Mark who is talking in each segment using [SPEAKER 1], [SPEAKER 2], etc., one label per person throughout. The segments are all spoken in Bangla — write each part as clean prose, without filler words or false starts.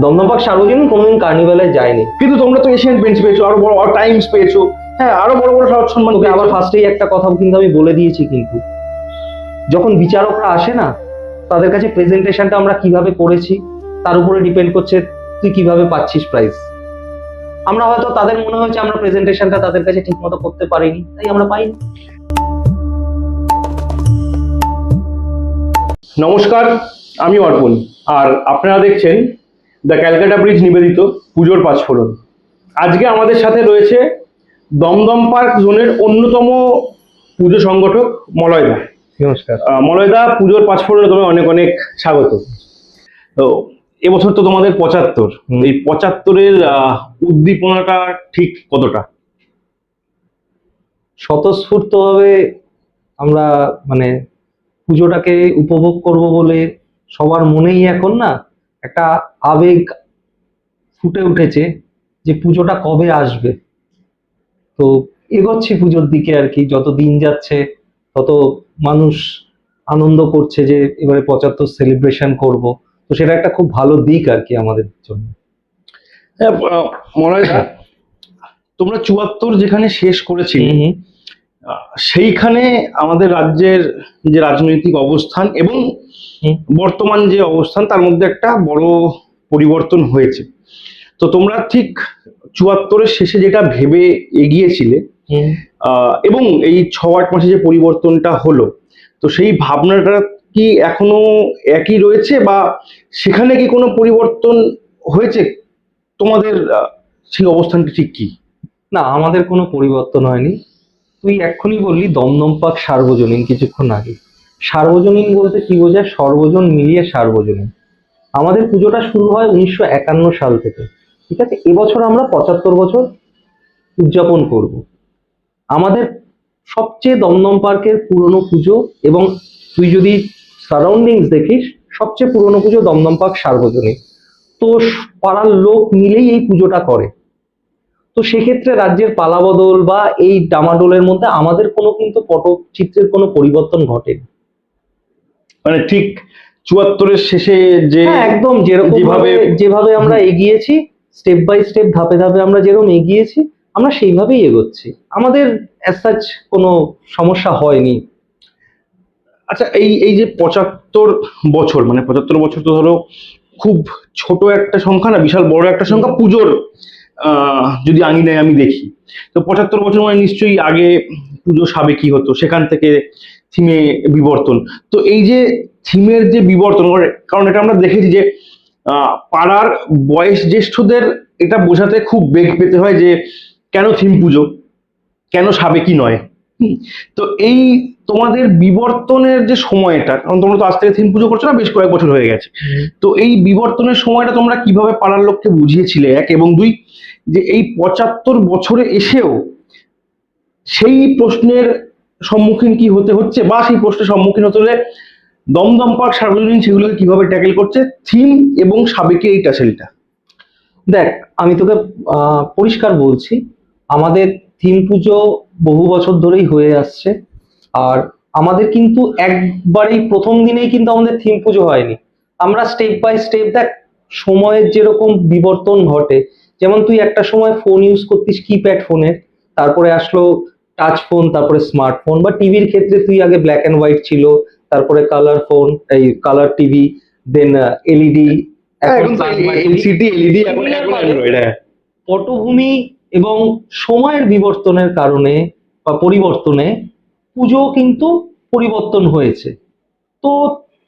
[SPEAKER 1] দমদম পার্ক সার্বজনীন কোনোদিন কার্নিভালে যায়নি।
[SPEAKER 2] কিন্তু তোমরা তো এশিয়ান পেন্টস পেয়েছো, আরো বড় টাইমস পেয়েছো, হ্যাঁ আরো বড় বড় সম্মান
[SPEAKER 1] তোকে আবার
[SPEAKER 2] পেয়েছো।
[SPEAKER 1] ফার্স্টেই একটা কথা কিন্তু আমি বলে দিয়েছি, কিন্তু যখন বিচারকরা আসে না, তাদের কাছে প্রেজেন্টেশনটা আমরা কিভাবে করেছি তার উপরে ডিপেন্ড করছে তুই কিভাবে পাচ্ছিস প্রাইজ। আমরা হয়তো তাদের মনে হয়েছে আমরা প্রেজেন্টেশনটা তাদের কাছে ঠিক মতো করতে পারিনি, তাই আমরা পাইনি।
[SPEAKER 2] নমস্কার, আমি অর্পণ, আর আপনারা দেখছেন দ্য ক্যালকাটা ব্রিজ নিবেদিত পুজোর পাঁচফোড়ন। আজকে আমাদের সাথে রয়েছে দমদম পার্ক জোনের অন্যতম পুজো সংগঠক মলয়দা।
[SPEAKER 1] নমস্কার।
[SPEAKER 2] মলয়দা, পুজোর পাঁচফোড়নে তোমায় অনেক অনেক স্বাগত। তো এবছর তো তোমাদের 75, এই 75-এর উদ্দীপনাটা ঠিক কতটা?
[SPEAKER 1] স্বতঃস্ফূর্তভাবে আমরা মানে পুজোটাকে উপভোগ করব বলে সবার মনেই এখন না একটা আবেগ ফুটে উঠেছে যে পুজোটা কবে আসবে। তো এগোচ্ছি পুজোর দিকে আর কি, যত দিন যাচ্ছে তত মানুষ আনন্দ করছে যে এবারে 75 সেলিব্রেশন করব। তো সেটা একটা খুব ভালো দিক আর কি আমাদের জন্য।
[SPEAKER 2] হ্যাঁ, মলয়দা, তোমরা 74 যেখানে শেষ করেছিলে, সেইখানে আমাদের রাজ্যের যে রাজনৈতিক অবস্থান এবং বর্তমান যে অবস্থান তার মধ্যে একটা বড় পরিবর্তন হয়েছে। তো তোমরা ঠিক 74-এর শেষে যেটা ভেবে এগিয়েছিলে, এবং এই 6-8 মাসে যে পরিবর্তনটা হলো, তো সেই ভাবনাটা কি এখনো একই রয়েছে, বা সেখানে কি কোনো পরিবর্তন হয়েছে? তোমাদের সেই অবস্থানটা ঠিক কি?
[SPEAKER 1] না, আমাদের কোনো পরিবর্তন হয়নি। তুই এক্ষুনি বললি দমদম পার্ক সার্বজনীন কিছুক্ষণ আগে। সার্বজনীন বলতে কি বোঝায়? সর্বজন মিলিয়ে সার্বজনীন। আমাদের পুজোটা শুরু হয় 1951 সাল থেকে, ঠিক আছে? এবছর আমরা 75 বছর উদযাপন করব। আমাদের সবচেয়ে দমদম পার্কের পুরনো পুজো, এবং তুই যদি সারাউন্ডিংস দেখিস, সবচেয়ে পুরনো পুজো দমদম পার্ক সার্বজনীন। তো পাড়ার লোক মিলেই এই পুজোটা করে। তো সেক্ষেত্রে রাজ্যের পালাবদল বা এই ডামাডোলের মধ্যে আমাদের কোনো কিন্তু পটচিত্রের কোনো পরিবর্তন ঘটেনি।
[SPEAKER 2] মানে ঠিক 74-এর শেষে যে
[SPEAKER 1] হ্যাঁ, একদম যেরকম যেভাবে আমরা এগিয়েছি, স্টেপ বাই স্টেপ, ধাপে ধাপে আমরা যেরকম এগিয়েছি, আমরা সেইভাবেই এগোচ্ছি। আমাদের অ্যাজ সাচ কোনো সমস্যা হয়নি।
[SPEAKER 2] আচ্ছা, এই এই যে 75 বছর, মানে 75 বছর তো ধরো খুব ছোট একটা সংখ্যা না, বিশাল বড় একটা সংখ্যা পুজোর যদি আঙিনায় আমি দেখি। তো 75 বছর মানে নিশ্চয়ই আগে পুজো সাবেকি হতো, সেখান থেকে থিমে বিবর্তন। তো এই যে থিমের যে বিবর্তন, কারণ এটা আমরা দেখেছি যে পাড়ার বয়স জ্যেষ্ঠদের এটা বোঝাতে খুব বেগ পেতে হয় যে কেন থিম পুজো, কেন সাবেকি নয়। তো এই তোমাদের বিবর্তনের যে সময়টা, কারণ তোমরা তো আজ থেকে থিম পুজো করছো না, বেশ কয়েক বছর হয়ে গেছে। তো এই বিবর্তনের সময়টা তোমরা কিভাবে পাড়ার লোককে বুঝিয়েছিলে, এক, এবং দুই, যে এই 75 বছরে এসেও সেই প্রশ্নের সম্মুখীন কি হতে হচ্ছে, বা সেই প্রশ্নের সম্মুখীন হতে হলে দমদম পার্ক সার্বজনীন সেগুলোকে কিভাবে ট্যাকেল করছে, থিম এবং সাবেকি এই টাসেলটা?
[SPEAKER 1] দেখ, আমি তোকে পরিষ্কার বলছি, আমাদের থিম পুজো বহু বছর ধরেই হয়ে আসছে। আর আমাদের কিন্তু একবারেই প্রথম দিনেই কিন্তু আমাদের থিম পুজো হয়নি। আমরা স্টেপ বাই স্টেপ, দেখ, সময়ের যেরকম বিবর্তন ঘটে, যেমন তুই একটা সময় ফোন ইউজ করতিস কিপ্যাড ফোনের, তারপরে আসলো টাচ ফোন, তারপরে স্মার্টফোন, বা টিভির ক্ষেত্রে তুই আগে ব্ল্যাক অ্যান্ড হোয়াইট ছিল, তারপরে কালার ফোন, এই কালার টিভি, দেন এলইডি, এখন
[SPEAKER 2] এলসিডি, এলইডি, এখন অ্যান্ড্রয়েড। হ্যাঁ,
[SPEAKER 1] পটভূমি এবং সময়ের বিবর্তনের কারণে বা পরিবর্তনে পুজো কিন্তু পরিবর্তন হয়েছে। তো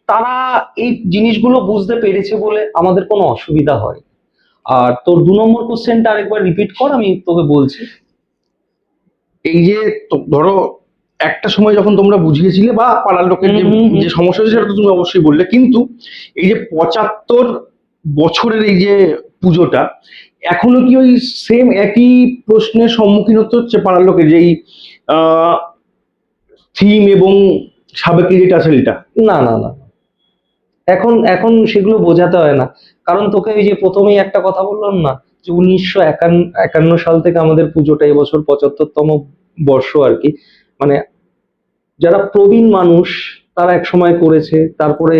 [SPEAKER 1] তারা এই জিনিসগুলো বুঝতে পেরেছে বলে আমাদের কোনো অসুবিধা হয়। আর তোর 2 নম্বর কোশ্চেনটা আরেকবার রিপিট কর, আমি তোকে বলছি।
[SPEAKER 2] এই যে ধরো একটা সময় যখন তোমরা বুঝিয়েছিলে বা পাড়ার লোকের যে যে সমস্যা হচ্ছে সেটা তো তুমি অবশ্যই বললে, কিন্তু এই যে 75 বছরের এই যে পুজোটা, এখনো কি ওই সেম একই প্রশ্নের সম্মুখীন হতে হচ্ছে পাড়ার লোকের, যে এই থিম এবং সাবেকি যে টাসেলটা?
[SPEAKER 1] না না না, এখন এখন সেগুলো বোঝাতে হয় না। কারণ তোকে ওই যে প্রথমেই একটা কথা বললাম না, যে 1951 সাল থেকে আমাদের পুজোটা এবছর 75তম বর্ষ আর কি। মানে যারা প্রবীণ মানুষ তারা এক সময় করেছে, তারপরে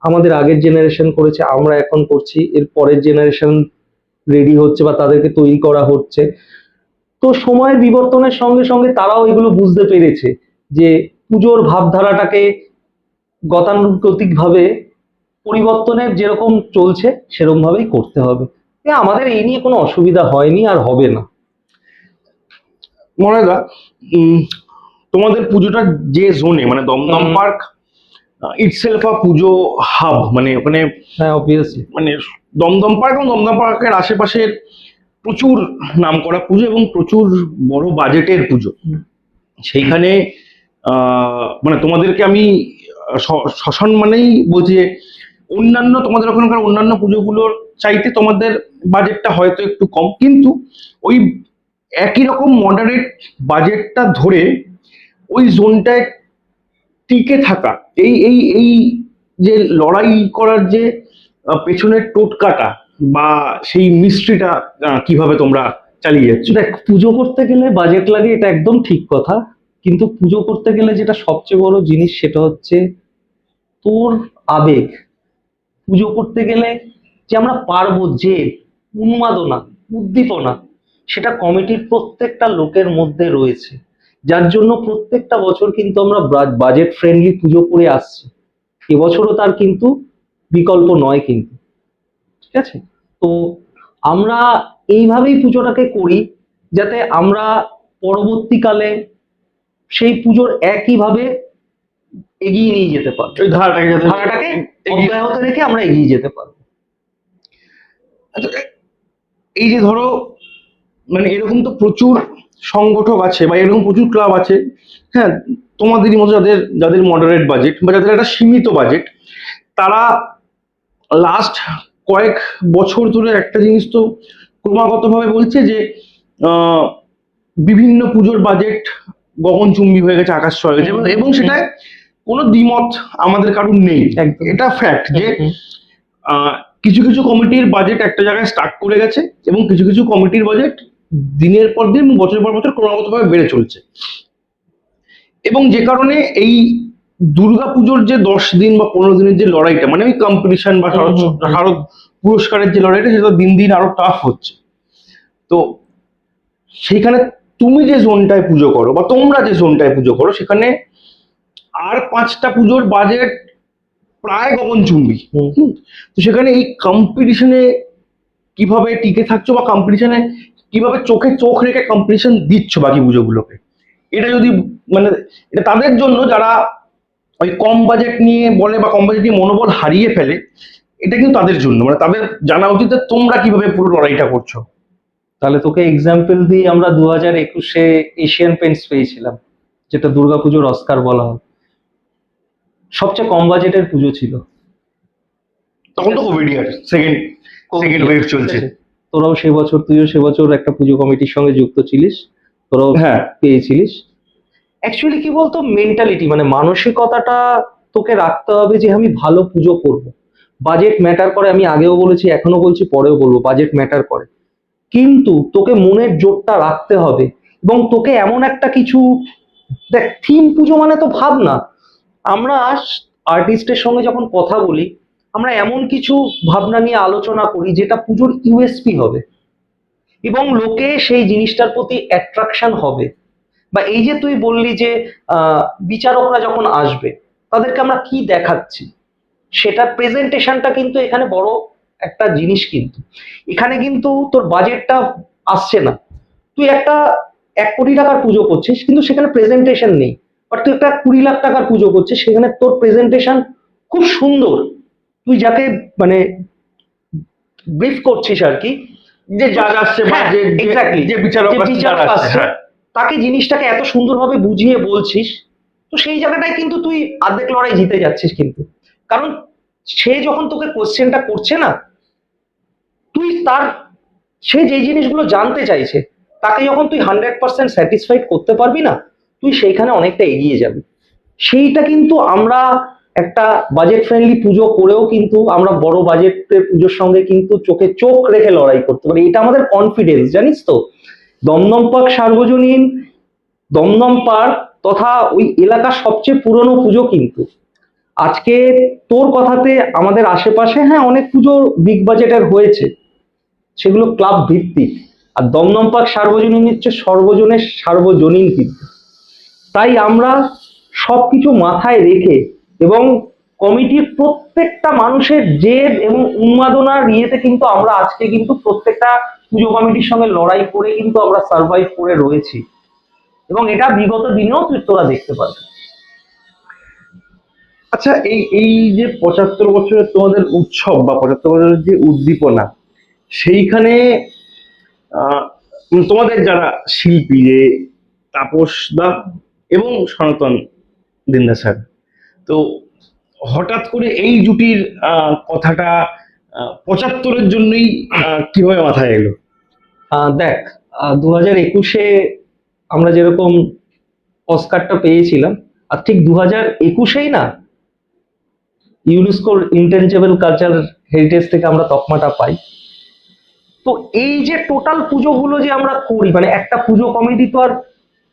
[SPEAKER 1] আমাদের আগের জেনারেশন করেছে, আমরা এখন করছি, এর পরের জেনারেশন রেডি হচ্ছে বা তাদেরকে তৈরি করা হচ্ছে। তো সময়ের বিবর্তনের সঙ্গে সঙ্গে তারাও এগুলো বুঝতে পেরেছে যে পুজোর ভাবধারাটাকে গতানুগতিক ভাবে পরিবর্তনের যেরকম চলছে সেরকম ভাবেই করতে হবে। আমাদের এই নিয়ে কোনো অসুবিধা হয়নি আর হবে না।
[SPEAKER 2] মনেদা, তোমাদের পুজোটা যে জোনে, মানে দমদম পার্ক ইটসেলফ আ পুজো হাব, মানে ওখানে
[SPEAKER 1] হ্যাঁ, অবভিয়াসলি।
[SPEAKER 2] মানে দমদম পার্ক এবং দমদম পার্কের আশেপাশের প্রচুর নামকরা পুজো এবং প্রচুর বড় বাজেটের পুজো। সেইখানে মানে তোমাদেরকে আমি সসম্মানেই বলছি যে অন্যান্য তোমাদের ওখানকার অন্যান্য পুজোগুলোর চাইতে তোমাদের বাজেটটা হয়তো একটু কম, কিন্তু ওই একই রকম মডারেট বাজেটটা ধরে ওই জোনটায় টিকে থাকা, এই এই এই যে লড়াই করার যে পেছনের টোটকাটা বা সেই মিস্ট্রিটা কিভাবে তোমরা চালিয়ে যাচ্ছ?
[SPEAKER 1] দেখ, পুজো করতে গেলে বাজেট লাগে, এটা একদম ঠিক কথা। কিন্তু পুজো করতে গেলে যেটা সবচেয়ে বড় জিনিস সেটা হচ্ছে তোর আবেগ। পুজো করতে গেলে যে আমরা পারবো, যে উন্মাদনা, উদ্দীপনা, সেটা কমিটির প্রত্যেকটা লোকের মধ্যে রয়েছে, যার জন্য প্রত্যেকটা বছর কিন্তু আমরা বাজেট ফ্রেন্ডলি পুজো করে আসছি। এবছরও তার কিন্তু বিকল্প নয় কিন্তু। ঠিক আছে? তো আমরা এইভাবেই পুজোটাকে করি যাতে আমরা পরবর্তীকালে সেই পুজোর একইভাবে এগিয়ে নিয়ে যেতে পারবো,
[SPEAKER 2] ওই
[SPEAKER 1] ধারাটাকে অব্যাহত রেখে আমরা এগিয়ে যেতে পারবো।
[SPEAKER 2] আচ্ছা, এই যে ধরো, মানে এরকম তো প্রচুর সংগঠক আছে বা এরকম প্রচুর ক্লাব আছে, হ্যাঁ, তোমাদেরই মতো যাদের যাদের মডারেট বাজেট বা যাদের একটা সীমিত বাজেট, তারা লাস্ট কয়েক বছর ধরে একটা জিনিস তো ক্রমাগতভাবে বলছে যে আহ, বিভিন্ন পুজোর বাজেট গগনচুম্বী হয়ে গেছে, আকাশ ছোঁয়া গেছে, এবং সেটায় কোনো দ্বিমত আমাদের কারুর নেই।
[SPEAKER 1] একদম।
[SPEAKER 2] এটা ফ্যাক্ট যে আহ, কিছু কিছু কমিটির বাজেট একটা জায়গায় স্টার্ট করে গেছে এবং কিছু কিছু কমিটির বাজেট দিনের পর দিন, বছরের পর বছর ক্রমাগতভাবে বেড়ে চলছে। এবং যে কারণে এই দুর্গাপুজোর যে 10 দিন বা 15 দিনের যে লড়াইটা, মানে ওই কম্পিটিশন বা শারদ পুরস্কারের যে লড়াইটা, সেটা দিন দিন আরো টাফ হচ্ছে। তো সেইখানে তুমি যে জোনটায় পুজো করো বা তোমরা যে জোনটায় পুজো করো, সেখানে আর 5টা পুজোর বাজেট প্রায় গগনচুম্বী। তো সেখানে এই কম্পিটিশনে কিভাবে টিকে থাকছো বা কম্পিটিশনে কিভাবে চোখে চোখ রেখে কম্পিটিশন দিচ্ছ বাকি পুজোগুলোকে, এটা যদি মানে এটা তাদের জন্য যারা ওই কম বাজেট নিয়ে বলে বা কম বাজেট নিয়ে মনোবল হারিয়ে ফেলে, এটা কিন্তু তাদের জন্য, মানে তাদের জানা উচিত যে তোমরা কিভাবে পুরো লড়াইটা করছো।
[SPEAKER 1] তাহলে তোকে এক্সাম্পল দিই, আমরা 2021-এ এশিয়ান পেন্টস পেয়েছিলাম, যেটা দুর্গাপুজোর অস্কার বলা হয়। সবচেয়ে কম বাজেটের পুজো ছিল।
[SPEAKER 2] তখন তো কোভিড ইয়ার, সেকেন্ড ওয়েভ চলছে।
[SPEAKER 1] তোরাও সে বছর, তুইও সে বছর একটা পুজো কমিটির সঙ্গে যুক্ত ছিলিস, তোরাও
[SPEAKER 2] হ্যাঁ,
[SPEAKER 1] পেয়েছিলিস। অ্যাকচুয়ালি কি বলতো, মেন্টালিটি মানে মানসিকতাটা তোকে রাখতে হবে যে আমি ভালো পুজো করব। বাজেট ম্যাটার করে, আমি আগেও বলেছি, এখনো বলছি, পরেও বলবো, বাজেট ম্যাটার করে। কিন্তু তোকে মনের জোরটা রাখতে হবে এবং তোকে এমন একটা কিছু, দেখ, থিম পুজো মানে তো ভাব না, আমরা আর্টিস্টের সঙ্গে যখন কথা বলি আমরা এমন কিছু ভাবনা নিয়ে আলোচনা করি যেটা পুজোর ইউএসপি হবে এবং লোকে সেই জিনিসটার প্রতি অ্যাট্রাকশন হবে। বা এই যে তুই বললি যে বিচারকরা যখন আসবে তাদেরকে আমরা কি দেখাচ্ছি, সেটার প্রেজেন্টেশনটা কিন্তু এখানে বড় একটা জিনিস। কিন্তু এখানে কিন্তু তোর বাজেটটা আসছে না। তুই একটা 1 কোটি টাকার পুজো করছিস কিন্তু সেখানে প্রেজেন্টেশন নেই, বাট তুই একটা 20 লাখ টাকার পুজো করছিস, সেখানে তোর প্রেজেন্টেশন খুব সুন্দর। তুই যাকে মানে ব্রিফ করছিস আর কি,
[SPEAKER 2] যে জাজ আসছে বা
[SPEAKER 1] হ্যাঁ,
[SPEAKER 2] যে
[SPEAKER 1] exactly,
[SPEAKER 2] যে বিচারক
[SPEAKER 1] যে বিচারক
[SPEAKER 2] আসছে,
[SPEAKER 1] আসছে,
[SPEAKER 2] হ্যাঁ,
[SPEAKER 1] তাকে জিনিসটাকে এত সুন্দরভাবে বুঝিয়ে বলছিস, তো সেই জায়গাটায় কিন্তু তুই অর্ধেক লড়াই জিতে যাচ্ছিস। কিন্তু কারণ সে যখন তোকে কোশ্চেনটা করছে না, তুই তার, সে যে জিনিসগুলো জানতে চাইছে, তাকে যখন তুই 100% স্যাটিসফাইড করতে পারবি না, তুই সেইখানে অনেকটা এগিয়ে যাবি। সেইটা কিন্তু আমরা একটা বাজেট ফ্রেন্ডলি পুজো করেও কিন্তু আমরা বড় বাজেটের পুজোর সঙ্গে কিন্তু চোখে চোখ রেখে লড়াই করতে পারি। এটা আমাদের কনফিডেন্স, জানিস তো। দমদম পার্ক সার্বজনীন, দমদম পার্ক তথা ওই এলাকার সবচেয়ে পুরনো পুজো কিন্তু। আজকে তোর কথাতে আমাদের আশেপাশে হ্যাঁ অনেক পুজো বিগ বাজেটের হয়েছে, সেগুলো ক্লাব ভিত্তিক। আর দমদম পার্ক সার্বজনীন হচ্ছে সর্বজনের সার্বজনীন কিন্তু। তাই আমরা সবকিছু মাথায় রেখে এবং কমিটির প্রত্যেকটা মানুষের জেদ এবং উন্মাদনার ইয়েতে কিন্তু আমরা আজকে কিন্তু প্রত্যেকটা পুজো কমিটির সঙ্গে লড়াই করে কিন্তু আমরা সার্ভাইভ করে রয়েছি, এবং এটা বিগত দিনেও তোরা দেখতে পারবি।
[SPEAKER 2] আচ্ছা, এই এই যে 75 বছরের তোমাদের উৎসব বা 75 বছরের যে উদ্দীপনা, সেইখানে তোমাদের যারা শিল্পী, যে তাপস দা এবং সনাতন দিন্দা স্যার, তো হঠাৎ করে এই জুটির কথাটা 75-এর জন্যই কিভাবে মাথায় এলো?
[SPEAKER 1] দেখ, 2021-এ আমরা যেরকম অস্কারটা পেয়েছিলাম, আর ঠিক 2021-এই না ইউনেস্কোর ইনটেনজিবল কালচার হেরিটেজ থেকে আমরা তকমাটা পাই। তো এই যে টোটাল পুজোগুলো যে আমরা করি, মানে একটা পুজো কমিটি তো আর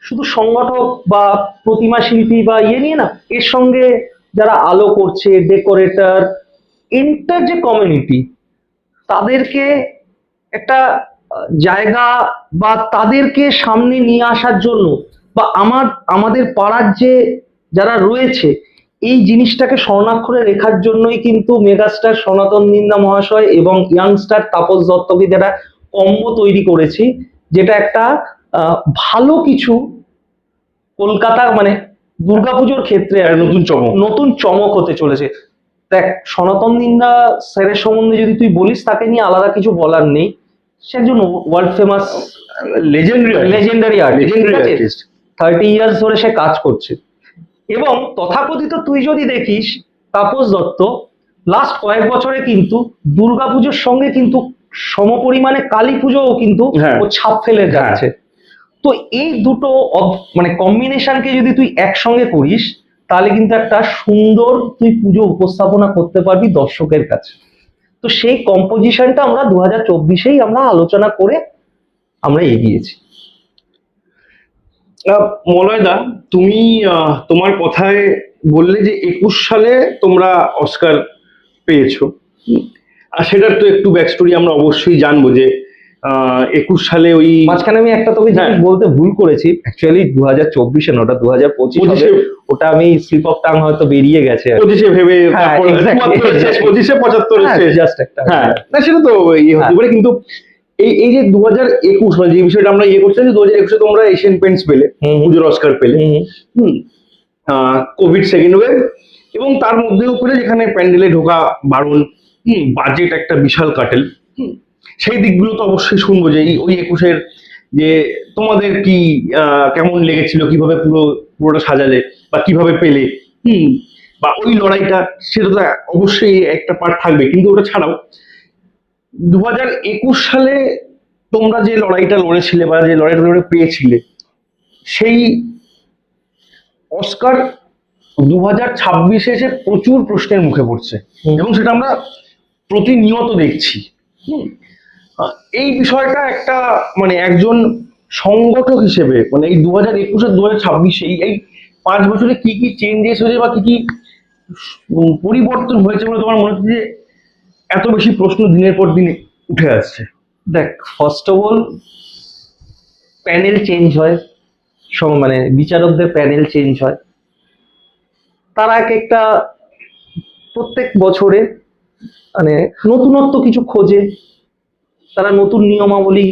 [SPEAKER 1] শুধু সংগঠক বা প্রতিমা শিল্পী বা ইয়ে নিয়ে না, এর সঙ্গে যারা আলো করছে, ডেকোরেটর, এন্টার যে কমিউনিটি, তাদেরকে একটা জায়গা বা তাদেরকে সামনে নিয়ে আসার জন্য, বা আমাদের পাড়ার যে যারা রয়েছে এই জিনিসটাকে স্বর্ণাক্ষরে রেখার জন্যই কিন্তু মেগাস্টার সনাতন নিন্দা মহাশয় এবং ইয়াংস্টার তাপস দত্তকে যারা কম্বো তৈরি করেছি, যেটা একটা ভালো কিছু কলকাতা মানে দুর্গাপুজোর ক্ষেত্রে
[SPEAKER 2] একটা নতুন চমক।
[SPEAKER 1] নতুন চমক হতে চলেছে। দেখ, সনাতন নিন্দা স্যারের সম্বন্ধে যদি তুই বলিস, তাকে নিয়ে আলাদা কিছু বলার নেই। সে একজন world famous legendary artist. 30 years ধরে সে কাজ করছে। এবং তথাকথিত তুই যদি দেখিস, তাপস দত্ত লাস্ট কয়েক বছরে কিন্তু দুর্গাপুজোর সঙ্গে কিন্তু সমপরিমাণে কালী পুজোও কিন্তু
[SPEAKER 2] হ্যাঁ।
[SPEAKER 1] ও ছাপ ফেলে যাচ্ছে। তো এই দুটো মানে কম্বিনেশনকে যদি তুই একসঙ্গে করিস, তাহলে কিন্তু একটা সুন্দর তুই পুজো উপস্থাপনা করতে পারবি দর্শকের কাছে। তো সেই কম্পোজিশনটা আমরা 2024-এই আমরা আলোচনা করে আমরা এগিয়েছি।
[SPEAKER 2] মলয়দা, তুমি তোমার কথায় বললে যে 21 সালে তোমরা অস্কার পেয়েছো। আর সেটার তো একটু ব্যাক স্টোরি আমরা অবশ্যই জানবো, যে 21 সালে ওই
[SPEAKER 1] মাঝখানে আমি একটা তোকে জিনিস
[SPEAKER 2] হ্যাঁ।
[SPEAKER 1] বলতে ভুল করেছি, অ্যাকচুয়ালি 2024-এ না, ওটা 2025 হবে।
[SPEAKER 2] 25-এ
[SPEAKER 1] ওটা আমি স্লিপ অফ টাং হয়তো বেরিয়ে গেছে আর কি।
[SPEAKER 2] 25-এ ভেবে
[SPEAKER 1] হ্যাঁ,
[SPEAKER 2] তারপর
[SPEAKER 1] exactly,
[SPEAKER 2] 25-এ 75
[SPEAKER 1] হ্যাঁ,
[SPEAKER 2] এসে
[SPEAKER 1] just একটা
[SPEAKER 2] হ্যাঁ, না সেটা তো ইয়ে হতে
[SPEAKER 1] হ্যাঁ।
[SPEAKER 2] পারে, কিন্তু এই এই যে 2021 মানে যে বিষয়টা আমরা ইয়ে করছিলাম, যে 2021-এ তোমরা এশিয়ান পেন্টস পেলে,
[SPEAKER 1] হুম।
[SPEAKER 2] পুজোর অস্কার পেলে।
[SPEAKER 1] হুম।
[SPEAKER 2] কোভিড সেকেন্ড ওয়েভ, এবং তার মধ্যেও করে যেখানে প্যান্ডেলে ঢোকা বারণ, বাজেট একটা বিশাল কাটেল, সেই দিকগুলো তো অবশ্যই শুনবো, যে ওই 21-এর যে তোমাদের কি কেমন লেগেছিল, কিভাবে পুরোটা সাজালে বা কিভাবে পেলে, বা ওই লড়াইটা, সেটা তো অবশ্যই একটা পার্ট থাকবে। কিন্তু ওটা ছাড়াও 2021 সালে তোমরা যে লড়াইটা লড়েছিলে বা যে লড়াইটা লড়ে পেয়েছিলে, সেই অস্কার 2026-এ এসে প্রচুর প্রশ্নের মুখে পড়ছে, এবং সেটা আমরা প্রতিনিয়ত দেখছি। হুম, এই বিষয়টা একটা মানে একজন সংগঠক হিসেবে, মানে এই 2021 আর 2026-এ এই 5 বছরে কি কি চেঞ্জেস হয়েছে বা কি কি পরিবর্তন হয়েছে বলে তোমার মনে হচ্ছে যে এত বেশি প্রশ্ন দিনের পর দিন উঠে আসছে?
[SPEAKER 1] দেখ, first of all panel change হয়, মানে বিচারকদের প্যানেল চেঞ্জ হয়। তারা এক একটা প্রত্যেক বছরে মানে নতুনত্ব কিছু খোঁজে, তারা নতুন নিয়মাবলী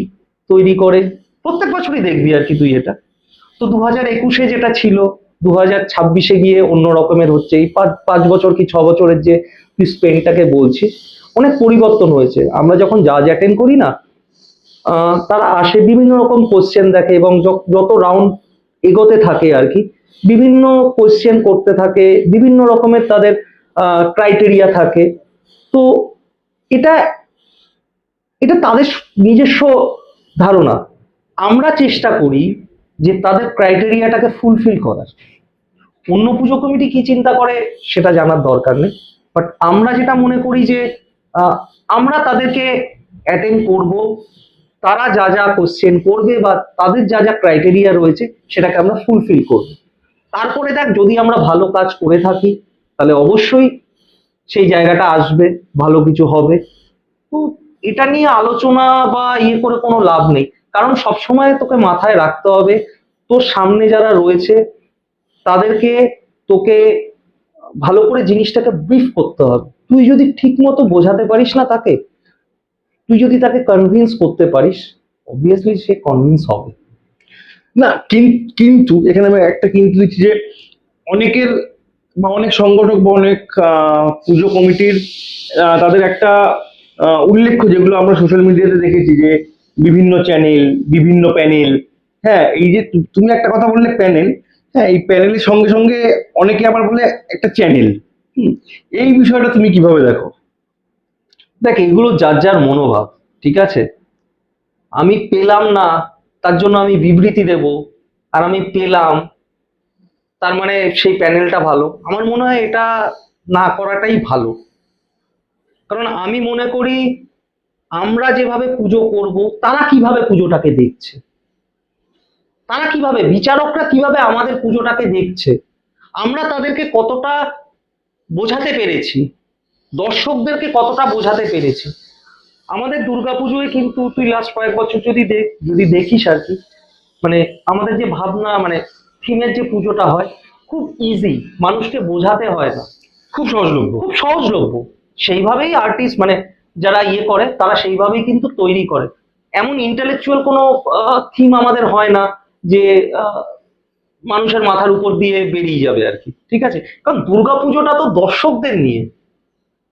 [SPEAKER 1] তৈরি করে। প্রত্যেক বছরই দেখবি আর কি তুই এটা। তো 2021-এ যেটা ছিল, 2026-এ গিয়ে অন্য রকমের হচ্ছে। এই 5 বছর কি 6 বছরের যে তুই স্পেনটাকে বলছিস, অনেক পরিবর্তন হয়েছে। আমরা যখন জাজ অ্যাটেন্ড করি না, তারা আসে বিভিন্ন রকম কোশ্চেন দেখে, এবং যত রাউন্ড এগোতে থাকে আর কি, বিভিন্ন কোশ্চেন করতে থাকে, বিভিন্ন রকমের তাদের ক্রাইটেরিয়া থাকে। তো এটা এটা তাদের নিজস্ব ধারণা। আমরা চেষ্টা করি যে তাদের ক্রাইটেরিয়াটাকে ফুলফিল করার। অন্য পুজো কমিটি কি চিন্তা করে সেটা জানার দরকার নেই, বাট আমরা যেটা মনে করি যে আমরা তাদেরকে অ্যাটেন্ড করব, তারা যা যা কোশ্চেন করবে বা তাদের যা যা ক্রাইটেরিয়া রয়েছে সেটাকে আমরা ফুলফিল করব। তারপরে দেখ, যদি আমরা ভালো কাজ করে থাকি তাহলে অবশ্যই সেই জায়গাটা আসবে, ভালো কিছু হবে। তো এটা নিয়ে আলোচনা বা ইয়ে করে কোনো লাভ নেই, কারণ সবসময় তোকে মাথায় রাখতে হবে তোর সামনে যারা রয়েছে তাদেরকে তোকে ভালো করে জিনিসটাকে ব্রিফ করতে হবে। তুই যদি ঠিক মতো বোঝাতে পারিস না তাকে, তুই যদি তাকে কনভিন্স করতে পারিস, অবভিয়াসলি সে কনভিন্স হবে।
[SPEAKER 2] না, কিন্তু এখানে আমি একটা কিন্তু দিচ্ছি যে অনেকের বা অনেক সংগঠক বা অনেক পুজো কমিটির তাদের একটা উল্লেখ্য যেগুলো আমরা সোশ্যাল মিডিয়াতে দেখেছি যে বিভিন্ন চ্যানেল, বিভিন্ন প্যানেল, হ্যাঁ এই যে তুমি একটা কথা বললে প্যানেল, হ্যাঁ এই প্যানেলের সঙ্গে সঙ্গে অনেকে আবার বলে একটা চ্যানেল। এই বিষয়টা তুমি কিভাবে দেখো?
[SPEAKER 1] দেখ, এগুলো যার যার মনোভাব, ঠিক আছে। আমি পেলাম না তার জন্য আমি বিবৃতি দেব, আর আমি পেলাম তার মানে সেই প্যানেলটা ভালো, আমার মনে হয় এটা না করাটাই ভালো। কারণ আমি মনে করি আমরা যেভাবে পুজো করব, তারা কিভাবে পুজোটাকে দেখছে, তারা কিভাবে, বিচারকরা কিভাবে আমাদের পুজোটাকে দেখছে, আমরা তাদেরকে কতটা বোঝাতে পেরেছি, দর্শকদেরকে কতটা বোঝাতে পেরেছি। আমাদের দুর্গাপুজোয় কিন্তু তুই লাস্ট কয়েক বছর যদি দেখিস আর কি, মানে আমাদের যে ভাবনা, মানে থিমের যে পুজোটা হয়, খুব ইজি, মানুষকে বোঝাতে হয় না,
[SPEAKER 2] খুব সহজলভ্য।
[SPEAKER 1] খুব সহজলভ্য। সেইভাবেই আর্টিস্ট মানে যারা ইয়ে করে তারা সেইভাবেই কিন্তু তৈরি করে। এমন ইন্টেলেকচুয়াল কোনো থিম আমাদের হয় না যে আহ, মানুষের মাথার উপর দিয়ে বেরিয়ে যাবে আর কি, ঠিক আছে। কারণ দুর্গাপুজোটা তো দর্শকদের নিয়ে,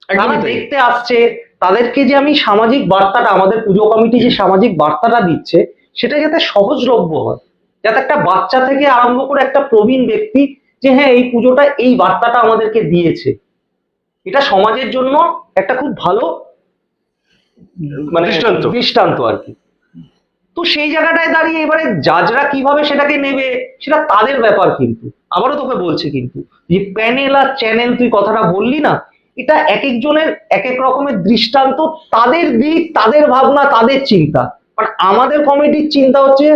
[SPEAKER 1] তারা
[SPEAKER 2] একদমই তাই।
[SPEAKER 1] দেখতে আসছে, তাদেরকে যে আমি সামাজিক বার্তাটা, আমাদের পুজো কমিটি যে সামাজিক বার্তাটা দিচ্ছে সেটা যাতে সহজলভ্য হয়, যাতে একটা বাচ্চা থেকে আরম্ভ করে একটা প্রবীণ ব্যক্তি, যে হ্যাঁ এই পুজোটা এই বার্তাটা আমাদেরকে দিয়েছে, এটা সমাজের জন্য একটা খুব ভালো মানে
[SPEAKER 2] দৃষ্টান্ত।
[SPEAKER 1] দৃষ্টান্ত আর কি। তো সেই জায়গাটায় দাঁড়িয়ে এবারে জাজরা কিভাবে সেটাকে নেবে সেটা তাদের ব্যাপার। কিন্তু আবারও তোকে বলছি, কিন্তু যে প্যানেল আর চ্যানেল তুই কথাটা বললি না, এটা এক একজনের এক এক রকমের দৃষ্টান্ত, তাদের দিক, তাদের ভাবনা, তাদের চিন্তা। মানে আমাদের কমিটির চিন্তা হচ্ছে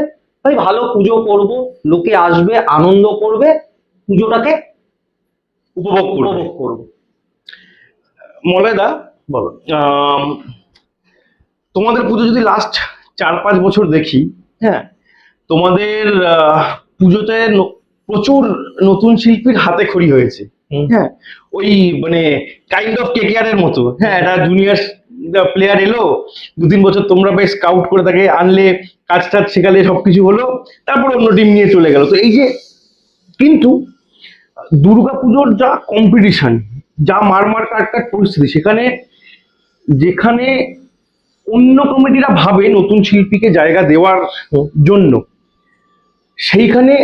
[SPEAKER 1] ভাই ভালো পুজো করব, লোকে আসবে, আনন্দ করবে, পুজোটাকে
[SPEAKER 2] উপভোগ করবে।
[SPEAKER 1] উপভোগ করবো।
[SPEAKER 2] মলয়দা,
[SPEAKER 1] বলো।
[SPEAKER 2] আম, তোমাদের পুজো যদি লাস্ট 4-5 বছর দেখি, হ্যাঁ তোমাদের পুজোতে প্রচুর নতুন শিল্পীর হাতে খড়ি হয়েছে।
[SPEAKER 1] হুম।
[SPEAKER 2] হ্যাঁ ওই মানে কাইন্ড অফ কেকেআর এর মতো, হ্যাঁ একটা জুনিয়র প্লেয়ার এলো, 2-3 বছর তোমরা বেশ স্কাউট করে তাকে আনলে, কাজ টাজ শেখালে, সবকিছু হলো, তারপর অন্য টিম নিয়ে চলে গেল। তো এই যে কিন্তু দুর্গাপুজোর যা কম্পিটিশন, যা মারমার কাটকাট পরিস্থিতি, সেখানে যেখানে অন্য কমিটিরা ভাবে নতুন শিল্পীকে জায়গা দেওয়ার জন্য, সেইখানে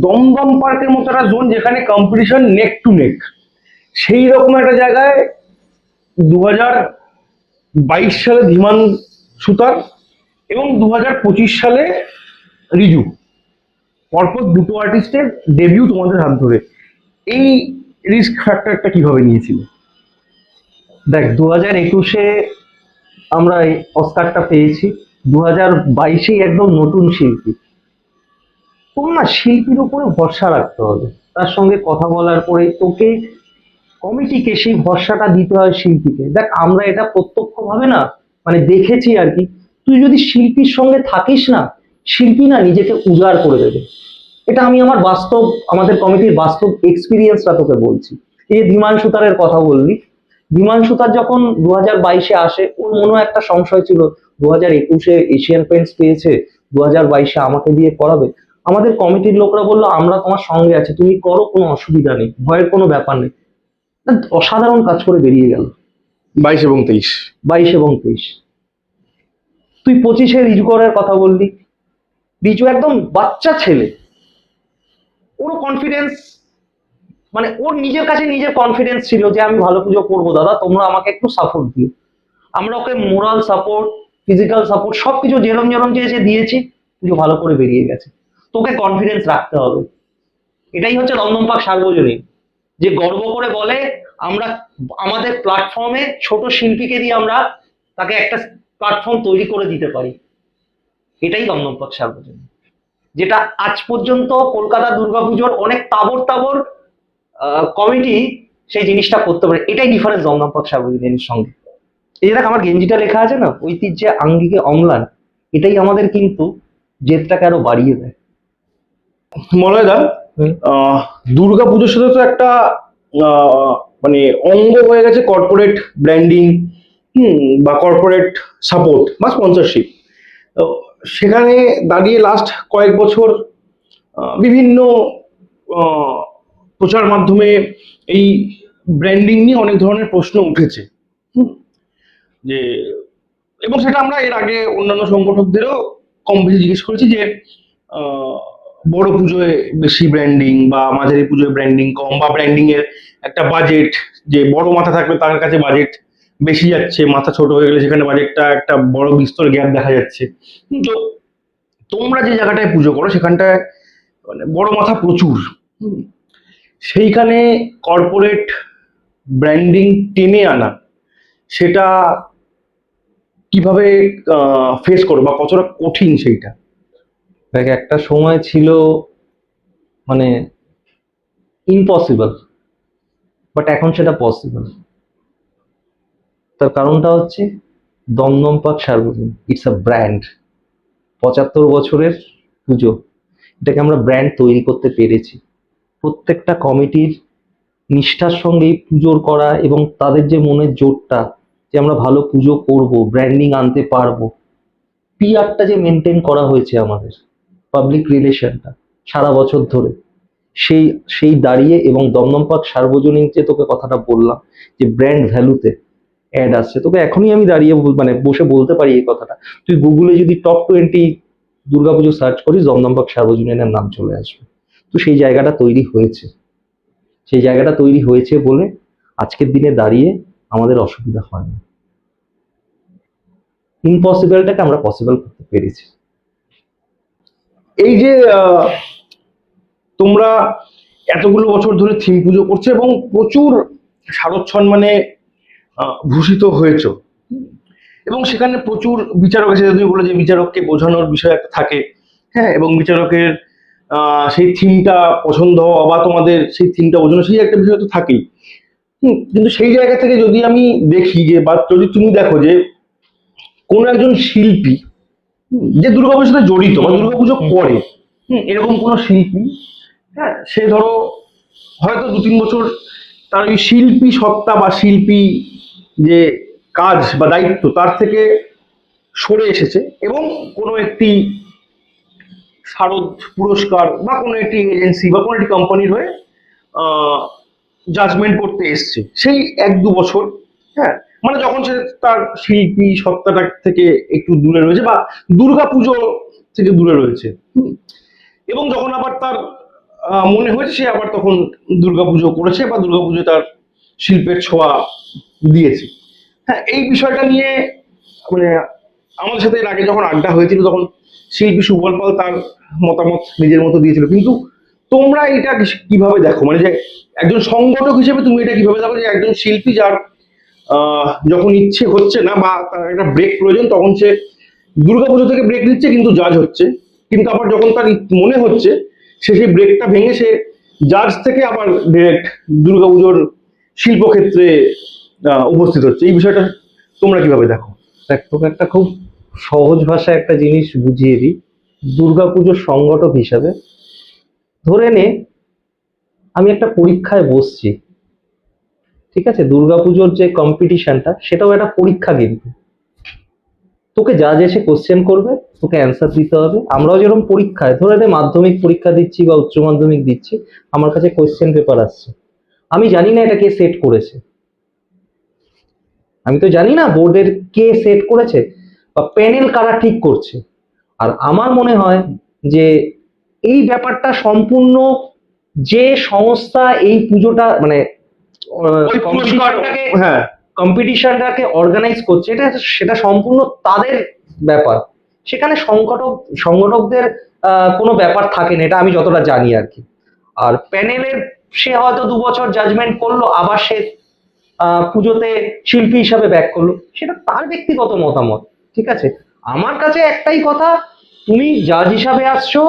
[SPEAKER 2] দমদম পার্কের মতো একটা জোন যেখানে কম্পিটিশন নেক টু নেক, সেই রকম একটা জায়গায় 2022 সালে ধীমান সুতার এবং 2025 সালে রিজু, পরপর দুটো আর্টিস্টের ডেবিউ তোমাদের হাত ধরে, এই রিস্ক ফ্যাক্টরটা কিভাবে নিয়েছিল?
[SPEAKER 1] দেখ, 2021-এ আমরা এই অস্কারটা পেয়েছি, 2022-এই একদম নতুন শিল্পী। তোর না শিল্পীর উপরে ভরসা রাখতে হবে, তার সঙ্গে কথা বলার পরে তোকে, কমিটিকে সেই ভরসাটা দিতে হয় শিল্পীকে। দেখ, আমরা এটা প্রত্যক্ষভাবে না মানে দেখেছি আর কি, তুই যদি শিল্পীর সঙ্গে থাকিস না, শিল্পী না নিজেকে উজাড় করে দেবে। এটা আমি আমার বাস্তব, আমাদের কমিটির বাস্তব এক্সপিরিয়েন্সটা তোকে বলছি। এই যে ধীমান সুতারের কথা বললি, ধীমান সুতার যখন 2022-এ আসে, ওর মনে একটা সংশয় ছিল 2021-এ এশিয়ান পেন্টস পেয়েছে, 2022-এ আমাকে দিয়ে করাবে। আমাদের কমিটির লোকরা বললো আমরা তোমার সঙ্গে আছি, তুমি করো, কোনো অসুবিধা নেই, ভয়ের কোনো ব্যাপার নেই। অসাধারণ কাজ করে বেরিয়ে গেল
[SPEAKER 2] 22 এবং 23।
[SPEAKER 1] 22 এবং 23। তুই 25-এ রিজু করার কথা বললি, রিজু একদম বাচ্চা ছেলে, ওরও কনফিডেন্স, মানে ওর নিজের কাছে নিজের কনফিডেন্স ছিল যে আমি ভালো পুজো করবো, দাদা তোমরা আমাকে একটু সাপোর্ট দিও। আমরা ওকে মোরাল সাপোর্ট, ফিজিক্যাল সাপোর্ট সবকিছু যেরম যেরম চেয়েছে দিয়েছি, পুজো ভালো করে বেরিয়ে গেছে। তোকে কনফিডেন্স রাখতে হবে, এটাই হচ্ছে দমদম পার্ক সার্বজনীন, যে গর্ব করে বলে আমরা আমাদের প্ল্যাটফর্মে ছোট শিল্পীকে দিয়ে আমরা তাকে একটা প্ল্যাটফর্ম তৈরি করে দিতে পারি। এটাই দমদম পার্ক সার্বজনীন, যেটা আজ পর্যন্ত কলকাতা দুর্গাপুজোর অনেক তাবর তাবর কমিটি সেই জিনিসটা করতে পারে। এটাই ডিফারেন্স দমদমপক সার্বজনীনের সঙ্গে। এই যে দেখ আমার গেঞ্জিটা লেখা আছে না, ঐতিহ্যে আঙ্গিকে অম্লান, এটাই আমাদের কিন্তু জেদটাকে আরো বাড়িয়ে দেয়।
[SPEAKER 2] মলয়দা,
[SPEAKER 1] হুম।
[SPEAKER 2] দুর্গা পুজোর সাথে তো একটা মানে অঙ্গ হয়ে গেছে কর্পোরেট ব্র্যান্ডিং, বা কর্পোরেট সাপোর্ট বা স্পন্সরশিপ। সেখানে দাঁড়িয়ে লাস্ট কয়েক বছর বিভিন্ন আহ, প্রচার মাধ্যমে এই ব্র্যান্ডিং নিয়ে অনেক ধরনের প্রশ্ন উঠেছে। হুম, যে এবং সেটা আমরা এর আগে অন্যান্য সংগঠকদেরও কম বেশি জিজ্ঞেস করেছি যে আহ, বড় পুজোয় বেশি ব্র্যান্ডিং বা মাঝারি পুজোয় ব্র্যান্ডিং কম, বা ব্র্যান্ডিং এর একটা বাজেট, যে বড় মাথা থাকলে তার কাছে বাজেট বেশি যাচ্ছে, মাথা ছোট হয়ে গেলে সেখানে বাজেটটা একটা বড় বিস্তর গ্যাপ দেখা যাচ্ছে। তো তোমরা যে জায়গাটায় পুজো করো সেখানটায় মানে বড় মাথা প্রচুর। হুম, সেইখানে কর্পোরেট ব্র্যান্ডিং টেনে আনা, সেটা কিভাবে ফেস করো বা কতটা কঠিন সেইটা?
[SPEAKER 1] দেখ একটা সময় ছিল মানে ইম্পসিবল, বাট এখন সেটা পসিবল। তার কারণটা হচ্ছে দমদমপক সার্বজনীন ইটস আ ব্র্যান্ড। 75 বছরের পুজো, এটাকে আমরা ব্র্যান্ড তৈরি করতে পেরেছি। প্রত্যেকটা কমিটির নিষ্ঠার সঙ্গে এই পুজোর করা এবং তাদের যে মনের জোরটা যে আমরা ভালো পুজো করব, ব্র্যান্ডিং আনতে পারবো, পিআরটা যে মেনটেন করা হয়েছে আমাদের, পাবলিক রিলেশনটা সারা বছর ধরে, সেই সেই দাঁড়িয়ে এবং দমদমপক সার্বজনীন যে তোকে কথাটা বললাম যে ব্র্যান্ড ভ্যালুতে অ্যাড আসছে, তোকে এখনই আমি দাঁড়িয়ে মানে বসে বলতে পারি এই কথাটা। তুই গুগলে যদি টপ 20 দুর্গাপুজো সার্চ করিস, দমদমপক সার্বজনীনের নাম চলে আসবে। তো সেই জায়গাটা তৈরি হয়েছে, সেই জায়গাটা তৈরি হয়েছে বলে আজকের দিনে দাঁড়িয়ে আমাদের অসুবিধা হয় না। ইম্পসিবলটাকে আমরা পসিবল করতে পেরেছি।
[SPEAKER 2] এই যে তোমরা এতগুলো বছর ধরে থিম পুজো করছো এবং প্রচুর শারদ সম্মানে ভূষিত হয়েছো, এবং সেখানে প্রচুর বিচারক আছে, তুমি বলে যে বিচারককে বোঝানোর বিষয় একটা থাকে, হ্যাঁ, এবং বিচারকের সেই থিমটা পছন্দ হওয়া বা তোমাদের সেই থিমটা বোঝানো, সেই একটা বিষয় তো থাকেই। কিন্তু সেই জায়গা থেকে যদি আমি দেখি যে, বা যদি তুমি দেখো যে কোন একজন শিল্পী যে দুর্গাপুজোর সাথে জড়িত বা দুর্গাপুজো করে, এরকম কোন শিল্পী, হ্যাঁ, সে ধরো হয়তো 2-3 বছর তার ওই শিল্পী সত্তা বা শিল্পী যে কাজ বা দায়িত্ব তার থেকে সরে এসেছে এবং কোনো একটি শারদ পুরস্কার বা কোনো একটি এজেন্সি বা কোনো একটি কোম্পানির হয়ে জাজমেন্ট করতে এসছে সেই 1-2 বছর, হ্যাঁ, মানে যখন সে তার শিল্পী সত্তাটা থেকে একটু দূরে রয়েছে বা দুর্গাপুজো থেকে দূরে রয়েছে, এবং যখন আবার তার মনে হয়েছে সে আবার তখন দুর্গাপুজো করেছে বা দুর্গাপুজো তার শিল্পের ছোঁয়া দিয়েছে। হ্যাঁ, এই বিষয়টা নিয়ে মানে আমাদের সাথে এর আগে যখন আড্ডা হয়েছিল তখন শিল্পী সুবল পাল তার মতামত নিজের মতো দিয়েছিল, কিন্তু তোমরা এটা কিভাবে দেখো, মানে যে একজন সংগঠক হিসেবে তুমি এটা কিভাবে দেখো যে একজন শিল্পী যার যখন ইচ্ছে হচ্ছে না বা তার একটা ব্রেক প্রয়োজন তখন সে দুর্গাপুজো থেকে ব্রেক নিচ্ছে কিন্তু জাজ হচ্ছে, কিন্তু আবার যখন তার মনে হচ্ছে সে সেই ব্রেকটা ভেঙে সে জাজ থেকে আবার ডিরেক্ট দুর্গাপুজোর শিল্পক্ষেত্রে উপস্থিত হচ্ছে, এই বিষয়টা তোমরা কিভাবে দেখো?
[SPEAKER 1] দেখ তোকে একটা খুব সহজ ভাষায় একটা জিনিস বুঝিয়ে দিই। দুর্গাপুজোর সংগঠক হিসাবে ধরে নে আমি একটা পরীক্ষায় বসছি, ঠিক আছে? দুর্গাপুজোর যে কম্পিটিশনটা সেটাও একটা পরীক্ষা, কিন্তু তোকে জাজ এসে কোশ্চেন করবে, তোকে অ্যান্সার দিতে হবে। আমরাও যেরকম পরীক্ষায় ধরে নে মাধ্যমিক পরীক্ষা দিচ্ছি বা উচ্চ মাধ্যমিক দিচ্ছি, আমার কাছে কোশ্চেন পেপার আসছে, আমি জানি না এটা কে সেট করেছে, আমি তো জানি না বোর্ডের কে সেট করেছে বা প্যানেল কারা ঠিক করছে। আর আমার মনে হয় যে এই ব্যাপারটা সম্পূর্ণ যে সংস্থা এই পুজোটা মানে
[SPEAKER 2] ওই পুরস্কার,
[SPEAKER 1] কম্পিটিশনটাকে
[SPEAKER 2] হ্যাঁ,
[SPEAKER 1] কম্পিটিশনটাকে অর্গানাইজ করছে, এটা সেটা সম্পূর্ণ তাদের ব্যাপার। সেখানে সংগঠকদের কোনো ব্যাপার থাকে না, এটা আমি যতটা জানি আর কি। আর প্যানেলের সে হয়তো 2 বছর জাজমেন্ট করলো, আবার সে পুজোতে শিল্পী হিসাবে ব্যাক করলো, সেটা তার ব্যক্তিগত মতামত, ঠিক আছে? আমার কাছে একটাই কথা, তুমি জাজ হিসাবে আসছো,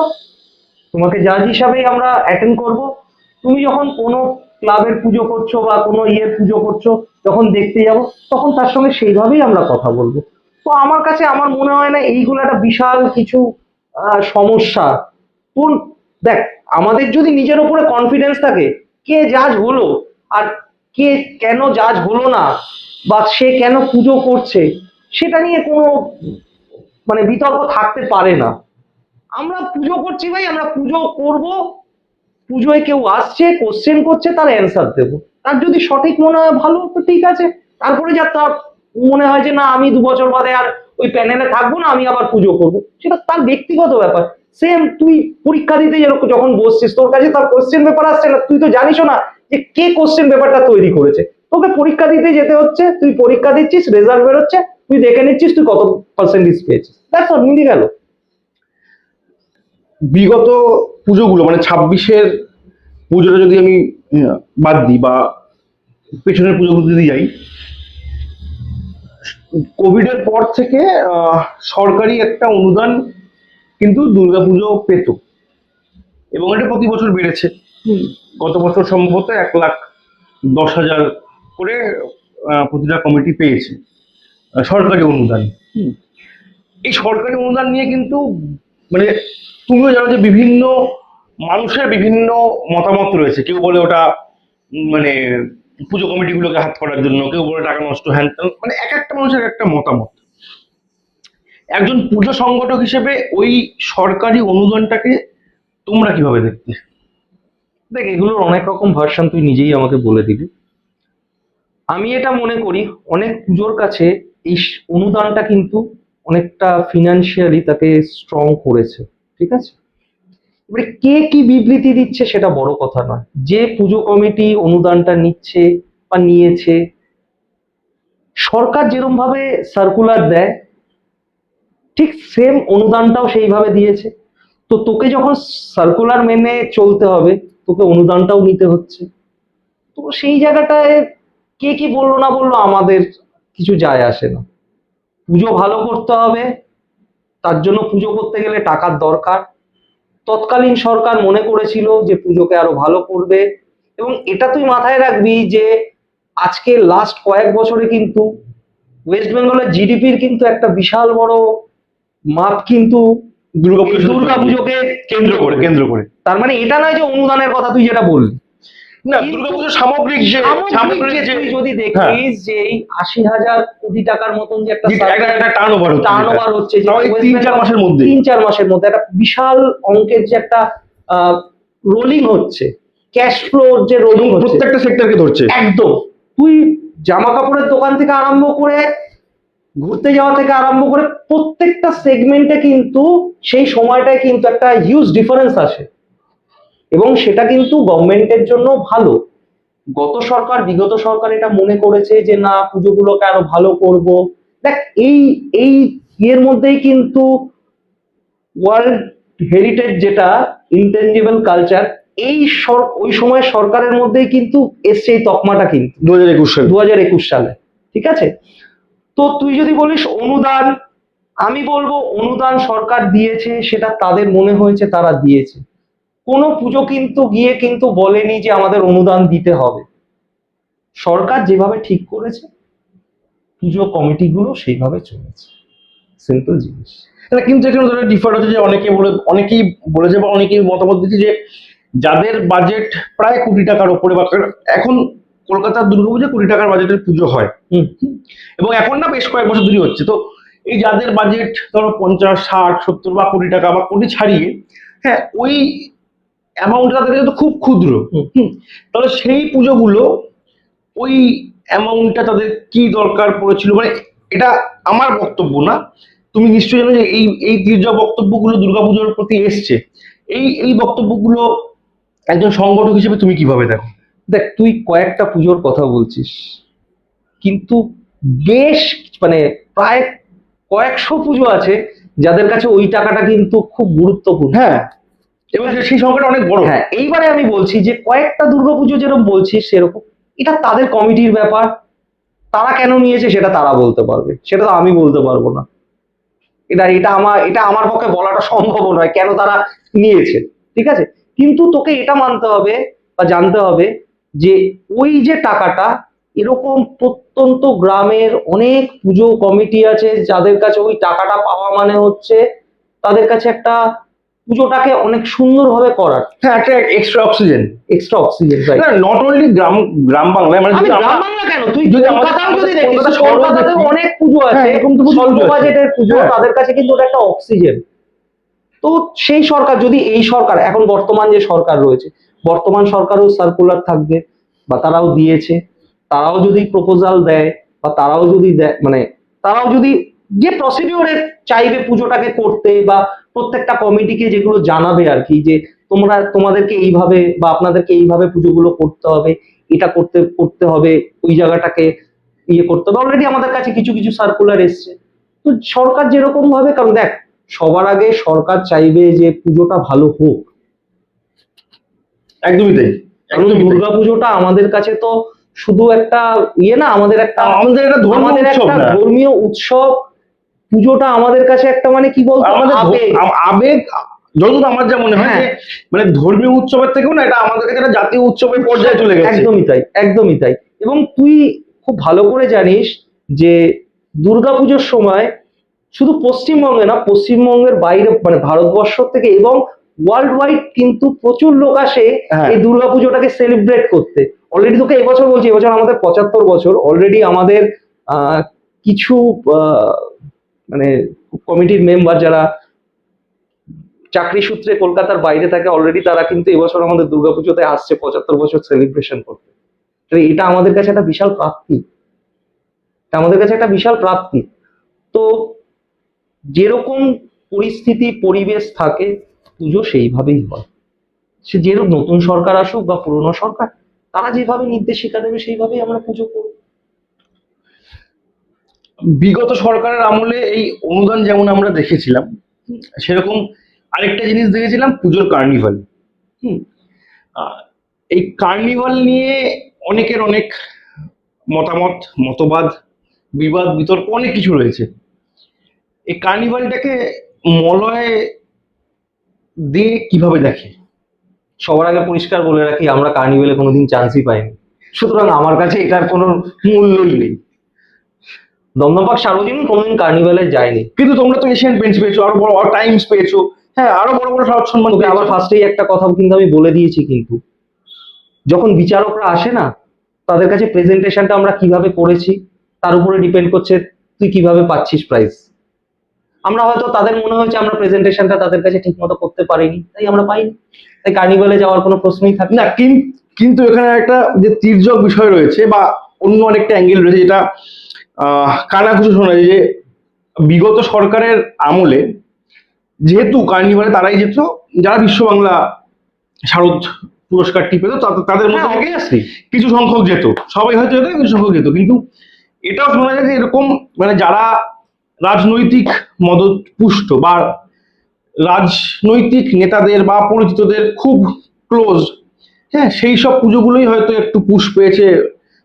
[SPEAKER 1] তোমাকে জাজ হিসাবেই আমরা অ্যাটেন্ড করব। তুমি যখন কোনো ক্লাবের পুজো করছো বা কোনো ইয়ের পুজো করছো, যখন দেখতে যাব তখন তার সঙ্গে সেইভাবেই আমরা কথা বলবো। তো আমার কাছে আমার মনে হয় না এইগুলো একটা বিশাল কিছু সমস্যা। তোর দেখ, আমাদের যদি নিজের উপরে কনফিডেন্স থাকে, কে জাজ হলো আর কে কেন জাজ হলো না, বা সে কেন পুজো করছে, সেটা নিয়ে কোনো মানে বিতর্ক থাকতে পারে না। আমরা পুজো করছি ভাই, আমরা পুজো করব, পুজোয় কেউ আসছে কোশ্চেন করছে, তার অ্যান্সার দেবো। তার যদি সঠিক মনে হয় ভালো, তো ঠিক আছে। তারপরে যা তার মনে হয় যে না আমি 2 বছর বাদে আর ওই প্যানেলে থাকবো না, আমি আবার পুজো করব, সেটা তার ব্যক্তিগত ব্যাপার। সেম তুই পরীক্ষা দিতে যেরকম যখন বসছিস, তোর কাছে তার কোশ্চেন পেপার আসছে না, তুই তো জানিস না যে কে কোশ্চেন পেপারটা তৈরি করেছে। তোকে পরীক্ষা দিতে যেতে হচ্ছে, তুই পরীক্ষা দিচ্ছিস, রেজাল্ট বেরোচ্ছে, তুই দেখে নিচ্ছিস তুই কত পার্সেন্টেজ পেয়েছিস, দ্যাটস অল, মিলে গেল।
[SPEAKER 2] বিগত পুজোগুলো মানে 26-এর পুজোটা যদি আমি বাদ দিই বা পেছনের পুজোগুলো যদি যাই, কোভিডের পর থেকে সরকারি একটা অনুদান কিন্তু দুর্গাপুজো পেত, এবং এটা প্রতি বছর বেড়েছে। গত বছর সম্ভবত 1,10,000 করে প্রতিটা কমিটি পেয়েছে সরকারি অনুদান। এই সরকারি অনুদান নিয়ে কিন্তু মানে তুমিও জানো যে বিভিন্ন মানুষের বিভিন্ন মতামত রয়েছে। কেউ বলে ওটা মানে পুজো কমিটিগুলোকে হাত করার জন্য, কেউ বলে টাকা নষ্ট, হ্যান ত্যান, মানে এক একটা মানুষের একটা মতামত। একজন পুজো সংগঠক হিসেবে ওই সরকারি অনুদানটাকে তোমরা কিভাবে দেখতে?
[SPEAKER 1] দেখ, এগুলোর অনেক রকম ভার্সন তুই নিজেই আমাকে বলে দিবি। আমি এটা মনে করি অনেক পুজোর কাছে এই অনুদানটা কিন্তু অনেকটা ফিনান্সিয়ালি তাকে স্ট্রং করেছে, ঠিক আছে। এবারে কে কি বিবৃতি দিচ্ছে সেটা বড় কথা নয়। যে পুজো কমিটি অনুদানটা নিচ্ছে বা নিয়েছে, সরকার যেরকম ভাবে সার্কুলার দেয় ঠিক সেম অনুদানটাও সেইভাবে দিয়েছে। তো তোকে যখন সার্কুলার মেনে চলতে হবে, তোকে অনুদানটাও নিতে হচ্ছে। তো সেই জায়গাটায় কে কি বললো না বললো আমাদের কিছু যায় আসে না। পুজো ভালো করতে হবে, তার জন্য পুজো করতে গেলে টাকার দরকার। তৎকালীন সরকার মনে করেছিল যে পুজোকে আরো ভালো করবে, এবং এটা তুই মাথায় রাখবি যে আজকে লাস্ট কয়েক বছরে কিন্তু ওয়েস্ট বেঙ্গলের জিডিপির কিন্তু একটা বিশাল বড় মাপ কিন্তু দুর্গাপুজোকে
[SPEAKER 2] কেন্দ্র করে
[SPEAKER 1] তার মানে এটা নয় যে অনুদানের কথা তুই যেটা বললি
[SPEAKER 2] না, দুর্গাপুজোর সামগ্রিক যে
[SPEAKER 1] তুই যদি দেখিস যে এই 80,000 কোটি টাকার মতন যে একটা
[SPEAKER 2] একটা টার্নওভার
[SPEAKER 1] হচ্ছে যে
[SPEAKER 2] 3-4 মাসের মধ্যে
[SPEAKER 1] 3-4 মাসের মধ্যে একটা বিশাল অঙ্কের যে একটা রোলিং হচ্ছে, ক্যাশ ফ্লো যে রোলিং হচ্ছে
[SPEAKER 2] প্রত্যেকটা সেক্টরকে ধরছে
[SPEAKER 1] একদম। তুই জামা কাপড়ের দোকান থেকে আরম্ভ করে ঘুরতে যাওয়া থেকে আরম্ভ করে প্রত্যেকটা সেগমেন্টে কিন্তু সেই সময়টায় কিন্তু একটা হিউজ ডিফারেন্স আসে, এবং সেটা কিন্তু গভর্নমেন্টের জন্য ভালো। বিগত সরকার এটা মনে করেছে যে না পুজোগুলোকে আরো ভালো করব। দেখ, এই এই ইয়ের মধ্যেই কিন্তু ওয়ার্ল্ড হেরিটেজ যেটা ইনটেনজিবল কালচার, ওই সময় সরকারের মধ্যেই কিন্তু এসছে এই তকমাটা কিন্তু 2021 সালে, ঠিক আছে। তো তুই যদি বলিস অনুদান, আমি বলবো অনুদান সরকার দিয়েছে, সেটা তাদের মনে হয়েছে তারা দিয়েছে। কোনো পুজো কিন্তু গিয়ে কিন্তু বলেনি যে আমাদের অনুদান দিতে হবে। সরকার যেভাবে ঠিক করেছে পুজো কমিটিগুলো সেইভাবে চলেছে, সিম্পল জিনিস।
[SPEAKER 2] কিন্তু এখানে ধরো ডিফার হচ্ছে যে অনেকেই বলেছে বা অনেকেই মতামত দিচ্ছে যে যাদের বাজেট প্রায় কোটি টাকার উপরে, বা এখন কলকাতার দুর্গাপুজো কোটি টাকার বাজেটের পুজো হয়, এবং এখন না বেশ কয়েক বছর ধরে হচ্ছে। তো এই যাদের বাজেট ধরো 50, 60, 70 বা কোটি টাকা বা কোটি ছাড়িয়ে, হ্যাঁ, ওই অ্যামাউন্ট তাদের কাছে তো খুব ক্ষুদ্র। তাহলে সেই পুজোগুলো ওই অ্যামাউন্টটা তাদের কি দরকার পড়েছিল, মানে এটা আমার বক্তব্য না, তুমি নিশ্চয়ই জানো যে এই যে বক্তব্যগুলো দুর্গাপুজোর প্রতি এসছে, এই বক্তব্যগুলো একজন সংগঠক হিসেবে তুমি কিভাবে দেখো?
[SPEAKER 1] দেখ, তুই কয়েকটা পুজোর কথা বলছিস, কিন্তু বেশ মানে প্রায় কয়েকশো পুজো আছে যাদের কাছে ওই টাকাটা কিন্তু খুব গুরুত্বপূর্ণ।
[SPEAKER 2] হ্যাঁ, এবং সেই সংখ্যাটা অনেক বড়।
[SPEAKER 1] হ্যাঁ, এইবারে আমি বলছি যে কয়েকটা দুর্গাপুজো যেরকম বলছিস সেরকম, এটা তাদের কমিটির ব্যাপার, তারা কেন নিয়েছে সেটা তারা বলতে পারবে, সেটা তো আমি বলতে পারবো না। এটা আমার পক্ষে বলাটা সম্ভব নয় কেন তারা নিয়েছে, ঠিক আছে। কিন্তু তোকে এটা মানতে হবে বা জানতে হবে যে ওই যে টাকাটা, এরকম প্রত্যন্ত গ্রামের অনেক পুজো কমিটি আছে যাদের কাছে ওই টাকাটা পাওয়া মানে হচ্ছে তাদের কাছে একটা পুজোটাকে অনেক সুন্দরভাবে করার
[SPEAKER 2] হ্যাঁ, একটা extra oxygen.
[SPEAKER 1] Extra oxygen. Right.
[SPEAKER 2] না, নট অনলি গ্রাম গ্রাম বাংলায়, মানে
[SPEAKER 1] আমি
[SPEAKER 2] যদি আমরা
[SPEAKER 1] গ্রাম বাংলা কেন, তুই
[SPEAKER 2] যদি আমাদের-
[SPEAKER 1] কলকাতাও যদি
[SPEAKER 2] আমাদের
[SPEAKER 1] দেখিস,
[SPEAKER 2] কলকাতা শহরেও
[SPEAKER 1] কলকাতাতে
[SPEAKER 2] দেখি,
[SPEAKER 1] অনেক পুজো
[SPEAKER 2] হ্যাঁ,
[SPEAKER 1] আছে,
[SPEAKER 2] এরকম তো প্রচুর
[SPEAKER 1] স্বল্প
[SPEAKER 2] পুজো আছে।
[SPEAKER 1] বাজেটের পুজো,
[SPEAKER 2] হ্যাঁ।
[SPEAKER 1] তাদের কাছে কিন্তু ওটা একটা অক্সিজেন। তো সেই সরকার, যদি এই সরকার এখন বর্তমান যে সরকার রয়েছে, বর্তমান সরকারও সার্কুলার থাকবে বা তারাও দিয়েছে, তারাও যদি প্রপোজাল দেয় বা তারাও যদি মানে তারাও যদি যে প্রসিডিওরে চাইবে পুজোটাকে করতে, বা প্রত্যেকটা কমিটিকে যেগুলো জানাবে আর কি, যে তোমাদেরকে এইভাবে বা আপনাদেরকে এইভাবে পুজোগুলো করতে হবে, এটা করতে করতে হবে, ওই জায়গাটাকে ইয়ে করতে হবে। অলরেডি আমাদের কাছে কিছু কিছু সার্কুলার এসছে। তো সরকার যেরকম ভাবে, কারণ দেখ, সবার আগে সরকার চাইবে যে পুজোটা ভালো হোক।
[SPEAKER 2] একদমই তাই,
[SPEAKER 1] কারণ
[SPEAKER 2] একদমই তাই।
[SPEAKER 1] দুর্গাপুজোটা আমাদের কাছে তো শুধু একটা ইয়ে না, আমাদের একটা
[SPEAKER 2] আমাদের একটা ধর্মীয় উৎসব না।
[SPEAKER 1] ধর্মীয় উৎসব। পুজোটা আমাদের কাছে একটা মানে কি বলতো,
[SPEAKER 2] আমাদের
[SPEAKER 1] আবেগ।
[SPEAKER 2] আবেগ, যতদূর আমার যা মনে হয়
[SPEAKER 1] হ্যাঁ।
[SPEAKER 2] যে মানে ধর্মীয় উৎসবের থেকেও না, এটা আমাদের কাছে একটা জাতীয় উৎসবের পর্যায়ে চলে গেছে।
[SPEAKER 1] একদমই তাই, একদমই তাই। এবং তুই খুব ভালো করে জানিস যে দুর্গাপুজোর সময় শুধু পশ্চিমবঙ্গে না, পশ্চিমবঙ্গের বাইরে মানে ভারতবর্ষ থেকে এবং ওয়ার্ল্ড ওয়াইড কিন্তু প্রচুর লোক আসে
[SPEAKER 2] হ্যাঁ।
[SPEAKER 1] এই দুর্গাপুজোটাকে সেলিব্রেট করতে। অলরেডি তোকে এবছর বলছি, এবছর আমাদের 75 বছর। অলরেডি আমাদের কিছু মানে কমিটির মেম্বার যারা চাকরি সূত্রে কলকাতার বাইরে থাকে, অলরেডি তারা কিন্তু এবছর আমাদের দুর্গাপুজোতে আসছে 75 বছর সেলিব্রেশন করতে। তো এটা আমাদের কাছে একটা বিশাল প্রাপ্তি, এটা আমাদের কাছে একটা বিশাল প্রাপ্তি। তো যেরকম পরিস্থিতি পরিবেশ থাকে, পুজো সেইভাবেই হয়। সে যেরকম নতুন সরকার আসুক বা পুরনো সরকার, তারা যেভাবে নির্দেশিকা দেবে সেইভাবেই আমরা পুজো করব।
[SPEAKER 2] বিগত সরকারের আমলে এই অনুদান যেমন আমরা দেখেছিলাম, সেরকম আরেকটা জিনিস দেখেছিলাম, পুজোর কার্নিভাল। হুম আহ, এই কার্নিভাল নিয়ে অনেকের অনেক মতামত, মতবাদ, বিবাদ, বিতর্ক অনেক কিছু রয়েছে। এই কার্নিভালটাকে মলয় দিয়ে কিভাবে দেখে?
[SPEAKER 1] সবার আগে পরিষ্কার বলে রাখি, আমরা কার্নিভেলে কোনোদিন চান্সই পাইনি, সুতরাং আমার কাছে এটার কোনো মূল্যই নেই। দমদমপাক সার্বজনীন কোনোদিন কার্নিভেলে যায়নি।
[SPEAKER 2] কিন্তু তোমরা তো এশিয়ান পেন্টস পেয়েছো, আরো বড় টাইমস পেয়েছো, হ্যাঁ, আরো বড় বড় সাহায্য সম্মান
[SPEAKER 1] তোকে
[SPEAKER 2] পেয়েছো।
[SPEAKER 1] আবার ফার্স্টেই একটা কথা কিন্তু আমি বলে দিয়েছি, কিন্তু যখন বিচারকরা আসে না, তাদের কাছে প্রেজেন্টেশনটা আমরা কিভাবে করেছি তার উপরে ডিপেন্ড করছে তুই কিভাবে পাচ্ছিস প্রাইজ। আমরা হয়তো তাদের মনে হয়েছে আমরা প্রেজেন্টেশনটা তাদের কাছে ঠিক মতো করতে পারিনি, তাই আমরা পাইনি, তাই কার্নিভালে যাওয়ার কোনো প্রশ্নই থাকে
[SPEAKER 2] না, কিন্তু এখানে একটা যে তির্যক বিষয় রয়েছে বা অন্য আরেকটা অ্যাঙ্গেল রয়েছে, যেটা কানাঘুষো শোনা যায়, যে বিগত সরকারের আমলে যেহেতু কার্নিভালে তারাই যেত যারা বিশ্ব বাংলা শারদ পুরস্কারটি পেত, তাদের মধ্যে থেকে
[SPEAKER 1] অবভিয়াসলি
[SPEAKER 2] কিছু সংখ্যক যেত, সবাই হয়তো যেত, কিছু সংখ্যক যেত। কিন্তু এটাও শোনা যায় যে এরকম মানে যারা রাজনৈতিক মদত পুষ্ট বা রাজনৈতিক নেতাদের বা পরিচিতদের খুব ক্লোজ, হ্যাঁ, সেই সব পুজোগুলোই হয়তো একটু পুশ পেয়েছে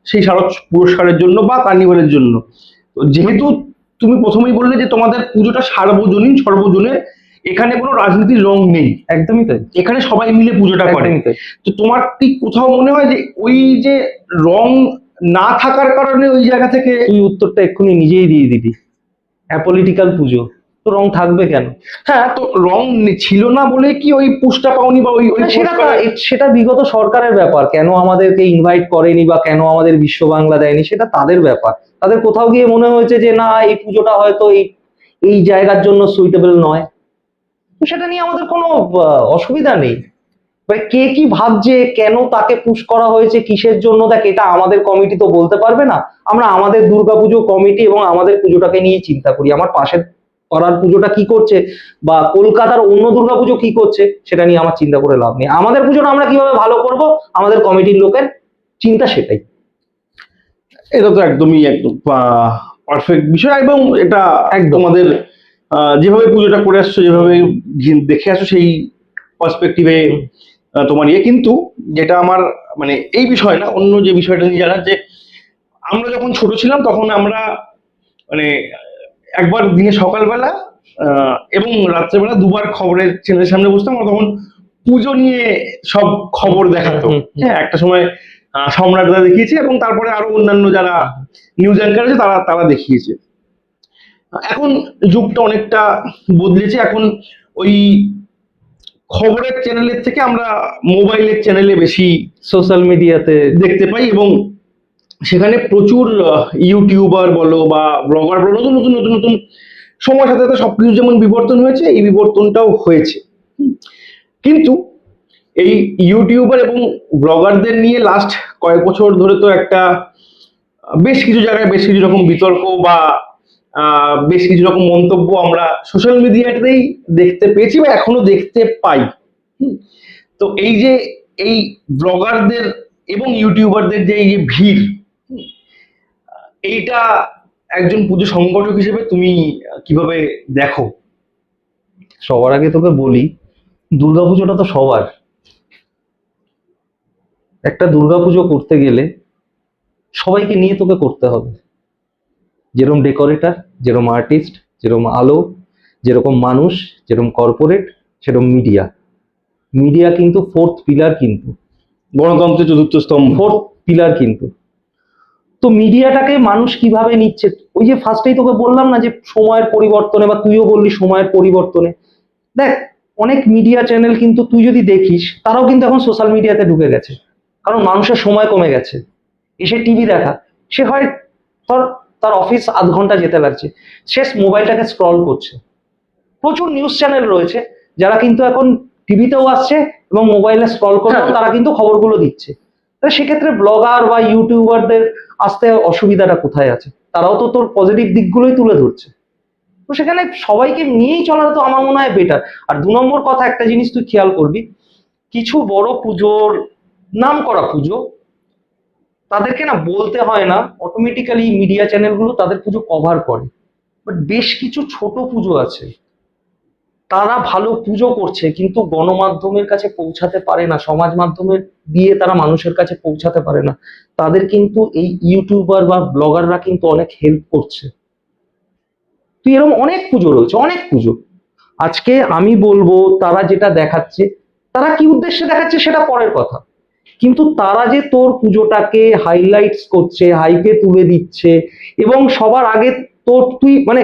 [SPEAKER 2] সেই শারদ পুরস্কারের জন্য বা কার্নিভালের জন্য। তো যেহেতু তুমি প্রথমেই বললে যে তোমাদের পুজোটা সার্বজনীন, সর্বজনীন, এখানে কোনো রাজনীতির রং নেই,
[SPEAKER 1] একদমই তাই,
[SPEAKER 2] এখানে সবাই মিলে পুজোটা করে।
[SPEAKER 1] একদমই তাই।
[SPEAKER 2] তো তোমার কি কোথাও মনে হয় যে ওই যে রং না থাকার কারণে ওই জায়গা থেকে?
[SPEAKER 1] তুই উত্তরটা এক্ষুনি নিজেই দিয়ে দিবি, অ্যাপলিটিক্যাল পুজো, তো রং থাকবে কেন?
[SPEAKER 2] হ্যাঁ, তো রং ছিল না বলে কি ওই পুষটা পাওনি বা ওই
[SPEAKER 1] সেটা বিগত সরকারের ব্যাপার, কেন আমাদেরকে ইনভাইট করেনি বা কেন আমাদের বিশ্ব বাংলা দেয়নি সেটা তাদের ব্যাপার। তাদের কোথাও গিয়ে মনে হয়েছে যে না, এই পুজোটা হয়তো এই জায়গার জন্য সুইটেবল নয়, তো সেটা নিয়ে আমাদের কোনো অসুবিধা নেই। কে কি ভাবছে, কেন তাকে পুশ করা হয়েছে, কিসের জন্য, দেখ এটা আমাদের কমিটি তো বলতে পারবে না। আমরা আমাদের দুর্গাপুজো কমিটি এবং আমাদের পুজোটাকে নিয়ে চিন্তা করি। আমার পাশের পাড়ার পুজোটা কি করছে বা কলকাতার অন্য দুর্গাপুজো কি করছে সেটা নিয়ে আমার চিন্তা করে লাভ নেই। আমাদের পুজোটা আমরা কিভাবে ভালো করব, আমাদের কমিটির লোকের চিন্তা সেটাই।
[SPEAKER 2] এটা তো একদমই একদম পারফেক্ট বিষয়, এবং এটা
[SPEAKER 1] একদম
[SPEAKER 2] তোমাদের যেভাবে পুজোটা করে আসছো, যেভাবে দেখে আসছো, সেই পার্সপেক্টিভে তোমার ইয়ে। কিন্তু যেটা আমার মানে এই বিষয় না, অন্য যে বিষয়টা নিয়ে জানার, যে আমরা যখন ছোট ছিলাম তখন আমরা মানে একবার দিনে সকালবেলা এবং রাত্রেবেলা দুবার খবরের চ্যানেলের সামনে বসতাম। আমরা তখন পুজো নিয়ে সব খবর দেখাতো। হ্যাঁ, একটা সময় সম্রাটরা দেখিয়েছে, এবং তারপরে আরো অন্যান্য যারা নিউজ অ্যাঙ্কার আছে তারা তারা দেখিয়েছে। এখন যুগটা অনেকটা বদলেছে। এখন ওই খবরের চ্যানেলের থেকে আমরা মোবাইলের চ্যানেলে বেশি
[SPEAKER 1] সোশ্যাল মিডিয়াতে
[SPEAKER 2] দেখতে পাই, এবং সেখানে প্রচুর ইউটিউবার বলো বা ব্লগার বলো, নতুন নতুন নতুন নতুন সময়ের সাথে সাথে সবকিছু যেমন বিবর্তন হয়েছে, এই বিবর্তনটাও হয়েছে। কিন্তু এই ইউটিউবার এবং ব্লগারদের নিয়ে লাস্ট কয়েক বছর ধরে তো একটা বেশ কিছু জায়গায় বেশ কিছু রকম বিতর্ক বা বেশ কিছু রকম মন্তব্য আমরা সোশ্যাল মিডিয়াতেই দেখতে পেয়েছি বা এখনো দেখতে পাই। হুম। তো এই যে এই ব্লগারদের এবং ইউটিউবারদের যে এই যে ভিড়, হুম, এইটা একজন পুজো সংগঠক হিসেবে তুমি কিভাবে দেখো?
[SPEAKER 1] সবার আগে তোকে বলি, দুর্গাপুজোটা তো সবার। একটা দুর্গাপুজো করতে গেলে সবাইকে নিয়ে তোকে করতে হবে। যেরকম ডেকোরেটর, যেরকম আর্টিস্ট, যেরকম আলো, যেরকম মানুষ, যেরকম কর্পোরেট, সেরকম মিডিয়া। মিডিয়া কিন্তু ফোর্থ পিলার, কিন্তু
[SPEAKER 2] গণতন্ত্রের চতুর্থ স্তম্ভ।
[SPEAKER 1] ফোর্থ পিলার কিন্তু। তো মিডিয়াটাকে মানুষ কিভাবে নিচ্ছে, ওই যে ফার্স্টেই তোকে বললাম না যে সময়ের পরিবর্তনে, বা তুইও বললি সময়ের পরিবর্তনে। দেখ, অনেক মিডিয়া চ্যানেল কিন্তু তুই যদি দেখিস, তারাও কিন্তু এখন সোশ্যাল মিডিয়াতে ঢুকে গেছে। কারণ মানুষের সময় কমে গেছে। এসে টিভি দেখা, সে হয় ধর তার অফিস আধ ঘন্টা যেতে লাগছে, সে মোবাইলটাকে স্ক্রল করছে। প্রচুর নিউজ চ্যানেল রয়েছে যারা কিন্তু এখন টিভিতেও আসছে এবং মোবাইলে স্ক্রল করে
[SPEAKER 2] হ্যাঁ।
[SPEAKER 1] তারা কিন্তু খবরগুলো দিচ্ছে। তাহলে সেক্ষেত্রে ব্লগার বা ইউটিউবারদের আসতে অসুবিধাটা কোথায় আছে? তারাও তো তোর পজিটিভ দিকগুলোই তুলে ধরছে। তো সেখানে সবাইকে নিয়েই চলাটা তো আমার মনে হয় বেটার। আর 2 নম্বর কথা, একটা জিনিস তুই খেয়াল করবি, কিছু বড় পুজোর, নাম করা পুজো, তাদেরকে না বলতে হয় না, অটোমেটিক্যালি মিডিয়া চ্যানেলগুলো তাদের পুজো কভার করে। বাট বেশ কিছু ছোট পুজো আছে, তারা ভালো পুজো করছে কিন্তু গণমাধ্যমের কাছে পৌঁছাতে পারে না, সমাজ মাধ্যমের দিয়ে তারা মানুষের কাছে পৌঁছাতে পারে না। তাদের কিন্তু এই ইউটিউবার বা ব্লগাররা কিন্তু অনেক হেল্প করছে। তুই এরকম অনেক পুজো রয়েছে, অনেক পুজো। আজকে আমি বলবো তারা যেটা দেখাচ্ছে, তারা কি উদ্দেশ্যে দেখাচ্ছে সেটা পরের কথা, কিন্তু তারা যে তোর পুজোটাকে হাইলাইটস করছে, হাইপে তুলে দিচ্ছে, এবং সবার আগে তোর তুই মানে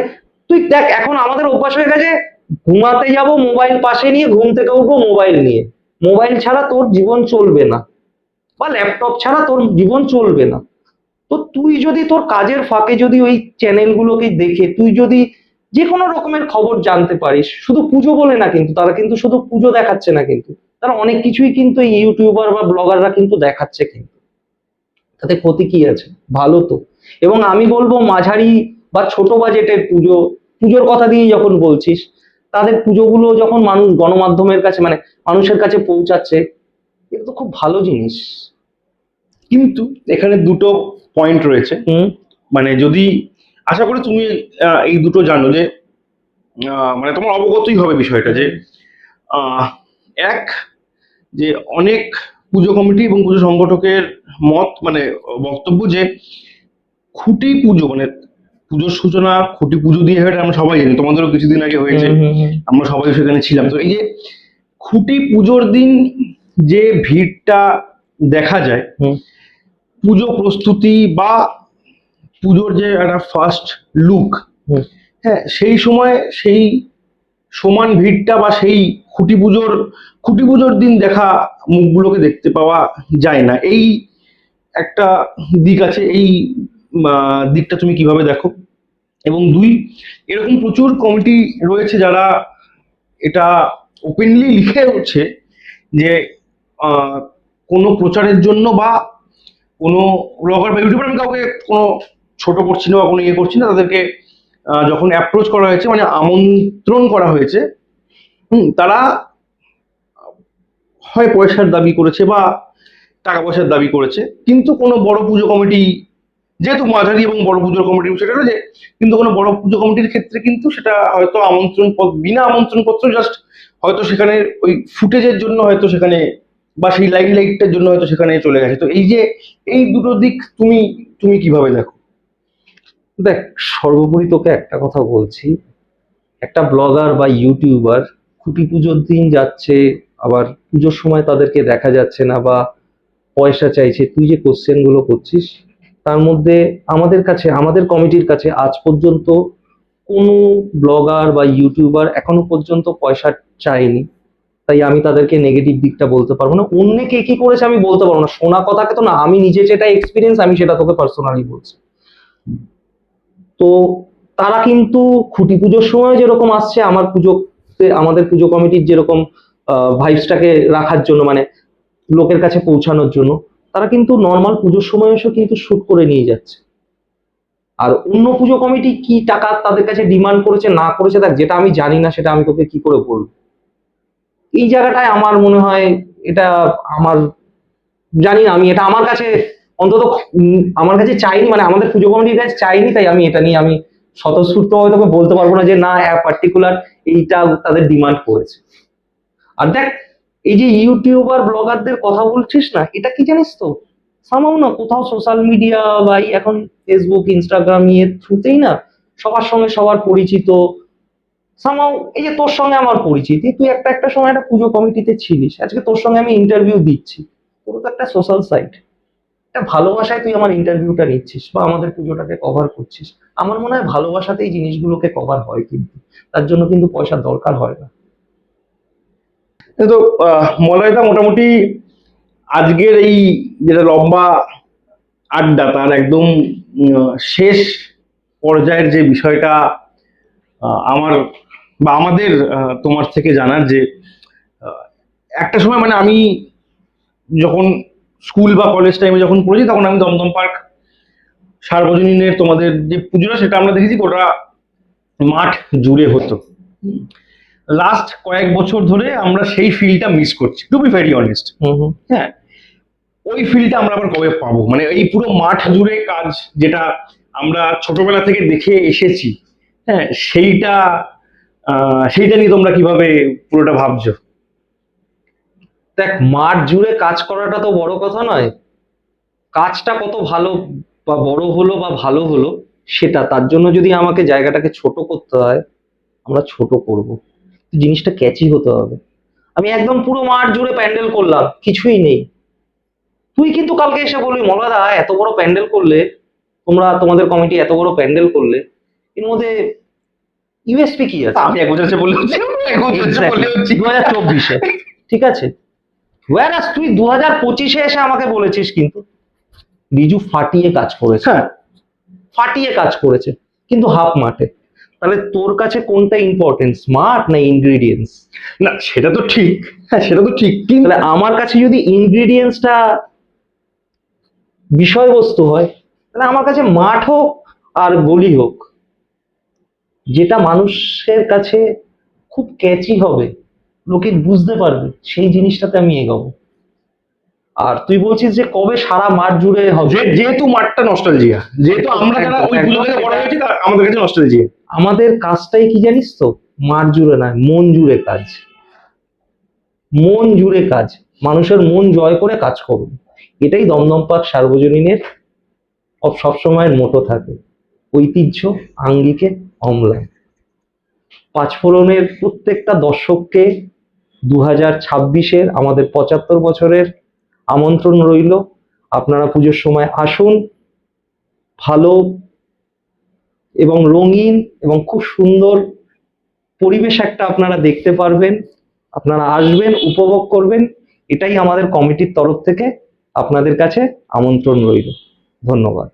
[SPEAKER 1] তুই দেখ, এখন আমাদের অভ্যাস হয়ে গেছে ঘুমাতে যাব মোবাইল পাশে নিয়ে, ঘুম থেকে উঠবো মোবাইল নিয়ে। মোবাইল ছাড়া তোর জীবন চলবে না, বা ল্যাপটপ ছাড়া তোর জীবন চলবে না। তো তুই যদি তোর কাজের ফাঁকে যদি ওই চ্যানেলগুলোকে দেখে তুই যদি যে কোনো রকমের খবর জানতে পারিস, শুধু পুজো বলে না, কিন্তু তারা কিন্তু শুধু পুজো দেখাচ্ছে না, কিন্তু তারা অনেক কিছুই কিন্তু এই ইউটিউবার বা ব্লগাররা কিন্তু দেখাচ্ছে। কিন্তু তাতে ক্ষতি কি আছে? ভালো তো। এবং আমি বলবো মাঝারি বা ছোট বাজেটের পুজো, পুজোর কথা দিয়ে যখন বলছিস, তাদের পুজোগুলো যখন মানুষ গণমাধ্যমের কাছে মানে মানুষের কাছে পৌঁছাচ্ছে, এটা তো খুব ভালো জিনিস।
[SPEAKER 2] কিন্তু এখানে দুটো পয়েন্ট রয়েছে।
[SPEAKER 1] হুম।
[SPEAKER 2] মানে যদি, আশা করি তুমি এই দুটো জানো যে মানে তোমার অবগতই হবে বিষয়টা যে আহ, এক, যে অনেক পুজো কমিটি এবং পুজো সংগঠকের মত মানে বক্তব্য যে খুঁটি পুজো মানে পুজোর সূচনা খুঁটি পুজো দিয়ে হয়, এটা আমরা সবাই জানি, তোমাদেরও কিছুদিন আগে হয়েছে, আমরা সবাই সেখানে ছিলাম। তো এই যে খুঁটি পুজোর দিন যে ভিড়টা দেখা যায়,
[SPEAKER 1] হুম।
[SPEAKER 2] পুজো প্রস্তুতি বা পুজোর যে একটা ফার্স্ট লুক,
[SPEAKER 1] হুম।
[SPEAKER 2] হ্যাঁ, সেই সময় সেই সমান ভিড়টা বা সেই খুঁটি পুজোর দিন দেখা মুখগুলোকে দেখতে পাওয়া যায় না। এই একটা দিক আছে। এই দিকটা তুমি কিভাবে দেখো? এবং দুই, এরকম প্রচুর কমিটি রয়েছে যারা এটা ওপেনলি লিখে হচ্ছে যে আহ, কোনো প্রচারের জন্য বা কোনো ব্লগার বা ইউটিউবার, আমি কাউকে কোনো ছোট করছি না বা কোনো ইয়ে করছি না, তাদেরকে যখন অ্যাপ্রোচ করা হয়েছে মানে আমন্ত্রণ করা হয়েছে, তারা হয় পয়সার দাবি করেছে বা টাকা পয়সার দাবি করেছে, কিন্তু কোনো বড় পুজো কমিটি, যেহেতু মাঝারি এবং বড় পুজোর কমিটি সেটা হলো যে, কিন্তু কোনো বড় পুজো কমিটির ক্ষেত্রে কিন্তু সেটা হয়তো বিনা আমন্ত্রণ পত্র, জাস্ট হয়তো সেখানে ওই ফুটেজের জন্য হয়তো সেখানে বা সেই লাইটের জন্য হয়তো সেখানে চলে গেছে। তো এই যে এই দুটো দিক তুমি তুমি কিভাবে দেখো?
[SPEAKER 1] দেখ, সর্বোপরি তোকে একটা কথা বলছি, একটা ব্লগার বা ইউটিউবার খুঁটি পুজোর দিন যাচ্ছে, আবার পুজোর সময় তাদেরকে দেখা যাচ্ছে না, বা পয়সা চাইছে, তুই যে কোশ্চেন গুলো করছিস, তার মধ্যে আমাদের কাছে, আমাদের কমিটির কাছে আজ পর্যন্ত কোনো ব্লগার বা ইউটিউবার এখনো পর্যন্ত পয়সা চায়নি। তাই আমি তাদেরকে নেগেটিভ দিকটা বলতে পারবো না। অন্য কে কি করেছে আমি বলতে পারবো না, শোনা কথাকে তো না, আমি নিজে যেটা এক্সপিরিয়েন্স আমি সেটা তোকে পার্সোনালি বলছি। তো তারা কিন্তু খুঁটি পুজোর সময় যেরকম আসছে, আমার পুজোতে আমাদের পুজো কমিটির যেরকম ভাইবসটাকে রাখার জন্য, মানে লোকের কাছে পৌঁছানোর জন্য, তারা কিন্তু নর্মাল পুজোর সময় এসেও কিন্তু শুট করে নিয়ে যাচ্ছে। আর অন্য পুজো কমিটি কি টাকা তাদের কাছে ডিমান্ড করেছে না করেছে, দেখ, যেটা আমি জানি না সেটা আমি তোকে কি করে বলবো। এই জায়গাটায় আমার মনে হয় এটা আমার, জানি না, আমি এটা আমার কাছে অন্তত আমার কাছে চাইনি, মানে আমাদের পুজো কমিটির কাছে চাইনি, তাই আমি এটা নিয়ে আমি স্বতঃস্ফূর্তভাবে তোকে বলতে পারবো না যে না পার্টিকুলার এইটা তাদের ডিমান্ড করেছে। আর দেখ, এই যে ইউটিউবার ব্লগারদের কথা বলছিস না, এটা কি জানিস তো, সামাও না কোথাও সোশ্যাল মিডিয়া বা এই এখন ফেসবুক ইনস্টাগ্রাম এর থ্রুতেই না সবার সঙ্গে সবার পরিচিত, সামাও এই যে তোর সঙ্গে আমার পরিচিতি, তুই একটা একটা সময় একটা পুজো কমিটিতে ছিলিস, আজকে তোর সঙ্গে আমি ইন্টারভিউ দিচ্ছি, তোর তো একটা সোশ্যাল সাইট, একটা ভালোবাসায় তুই আমার ইন্টারভিউটা নিচ্ছিস বা আমাদের পুজোটাকে কভার করছিস। আমার মনে হয় ভালোবাসাতেই জিনিসগুলোকে কভার হয়, কিন্তু তার জন্য কিন্তু পয়সার দরকার হয় না।
[SPEAKER 2] তো মলয়দা, মোটামুটি আজকের এই যেটা লম্বা আড্ডা তার একদম শেষ পর্যায়ের যে বিষয়টা আমার বা আমাদের তোমার থেকে জানার যে আহ, একটা সময় মানে আমি যখন স্কুল বা কলেজ টাইমে যখন পড়েছি তখন আমি দমদম পার্ক সার্বজনীনের তোমাদের যে পুজোটা সেটা আমরা দেখেছি গোটা মাঠ জুড়ে হতো। লাস্ট কয়েক বছর ধরে আমরা সেই ফিলটা মিস করছি, টু বি ভেরি অনেস্ট।
[SPEAKER 1] হুম হুম।
[SPEAKER 2] হ্যাঁ, ওই ফিলটা আমরা আবার কবে পাবো, মানে এই পুরো মাঠ জুড়ে কাজ যেটা আমরা ছোটবেলা থেকে দেখে এসেছি, হ্যাঁ সেইটা সেইটা নিয়ে তোমরা কিভাবে পুরোটা ভাবছো?
[SPEAKER 1] দেখ, মাঠ জুড়ে কাজ করাটা তো বড় কথা নয়, কাজটা কত ভালো বা বড় হলো বা ভালো হলো সেটা, তার জন্য যদি আমাকে জায়গাটাকে ছোট করতে হয় আমরা ছোট করব, জিনিসটা ক্যাচি হতে হবে। আমি একদম পুরো মাঠ জুড়ে প্যান্ডেল করলাম, কিছুই নেই, তুই কিন্তু কালকে এসে বলবি মলাদা এত বড় প্যান্ডেল করলে, তোমরা তোমাদের কমিটি এত বড় প্যান্ডেল করলে, এর মধ্যে ইউএসপি কি আছে?
[SPEAKER 2] আমি 1 বছর হচ্ছে বলে হচ্ছে, 1 বছর হচ্ছে বলে হচ্ছে।
[SPEAKER 1] 2024-এ, ঠিক আছে, ওয়ারাস তুই 2025-এ এসে আমাকে বলেছিস কিন্তু রিজু ফাটিয়ে কাজ করেছে,
[SPEAKER 2] হ্যাঁ,
[SPEAKER 1] ফাটিয়ে কাজ করেছে, কিন্তু হাফ মাঠে। তাহলে তোর কাছে কোনটা ইম্পর্টেন্ট, স্মার্ট না ইনগ্রিডিয়েন্টস?
[SPEAKER 2] না সেটা তো ঠিক, হ্যাঁ সেটা তো ঠিক, কিন্তু
[SPEAKER 1] তাহলে আমার কাছে যদি ইনগ্রিডিয়েন্টসটা বিষয়বস্তু হয়, তাহলে আমার কাছে মাঠ হোক আর গলি হোক, যেটা মানুষের কাছে খুব ক্যাচি হবে, লোকে বুঝতে পারবে, সেই জিনিসটাতে আমি এগোবো। আর তুই বলছিস যে কবে সারা মাঠ জুড়ে হবে,
[SPEAKER 2] যেহেতু মাঠটা নস্টালজিয়া, যেহেতু আমরা যারা ওই পুজো থেকে বড় হয়েছি আমাদের কাছে নস্টালজিয়া।
[SPEAKER 1] আমাদের কাজটাই কি জানিস তো, মাঠ জুড়ে নয়, মন জুড়ে কাজ, মন জুড়ে কাজ, মানুষের মন জয় করে কাজ করুন, এটাই দমদম পার্ক সার্বজনীনের সবসময়ের মোটো থাকে, ঐতিহ্য আঙ্গিকে অম্লান। পাঁচফোড়নের প্রত্যেকটা দর্শককে 2026-এর আমাদের 75 বছরের আমন্ত্রণ রইল, আপনারা পুজোর সময় আসুন, ভালো এবং রঙিন এবং খুব সুন্দর পরিবেশ একটা আপনারা দেখতে পারবেন, আপনারা আসবেন, উপভোগ করবেন, এটাই আমাদের কমিটির তরফ থেকে আপনাদের কাছে আমন্ত্রণ রইল। ধন্যবাদ।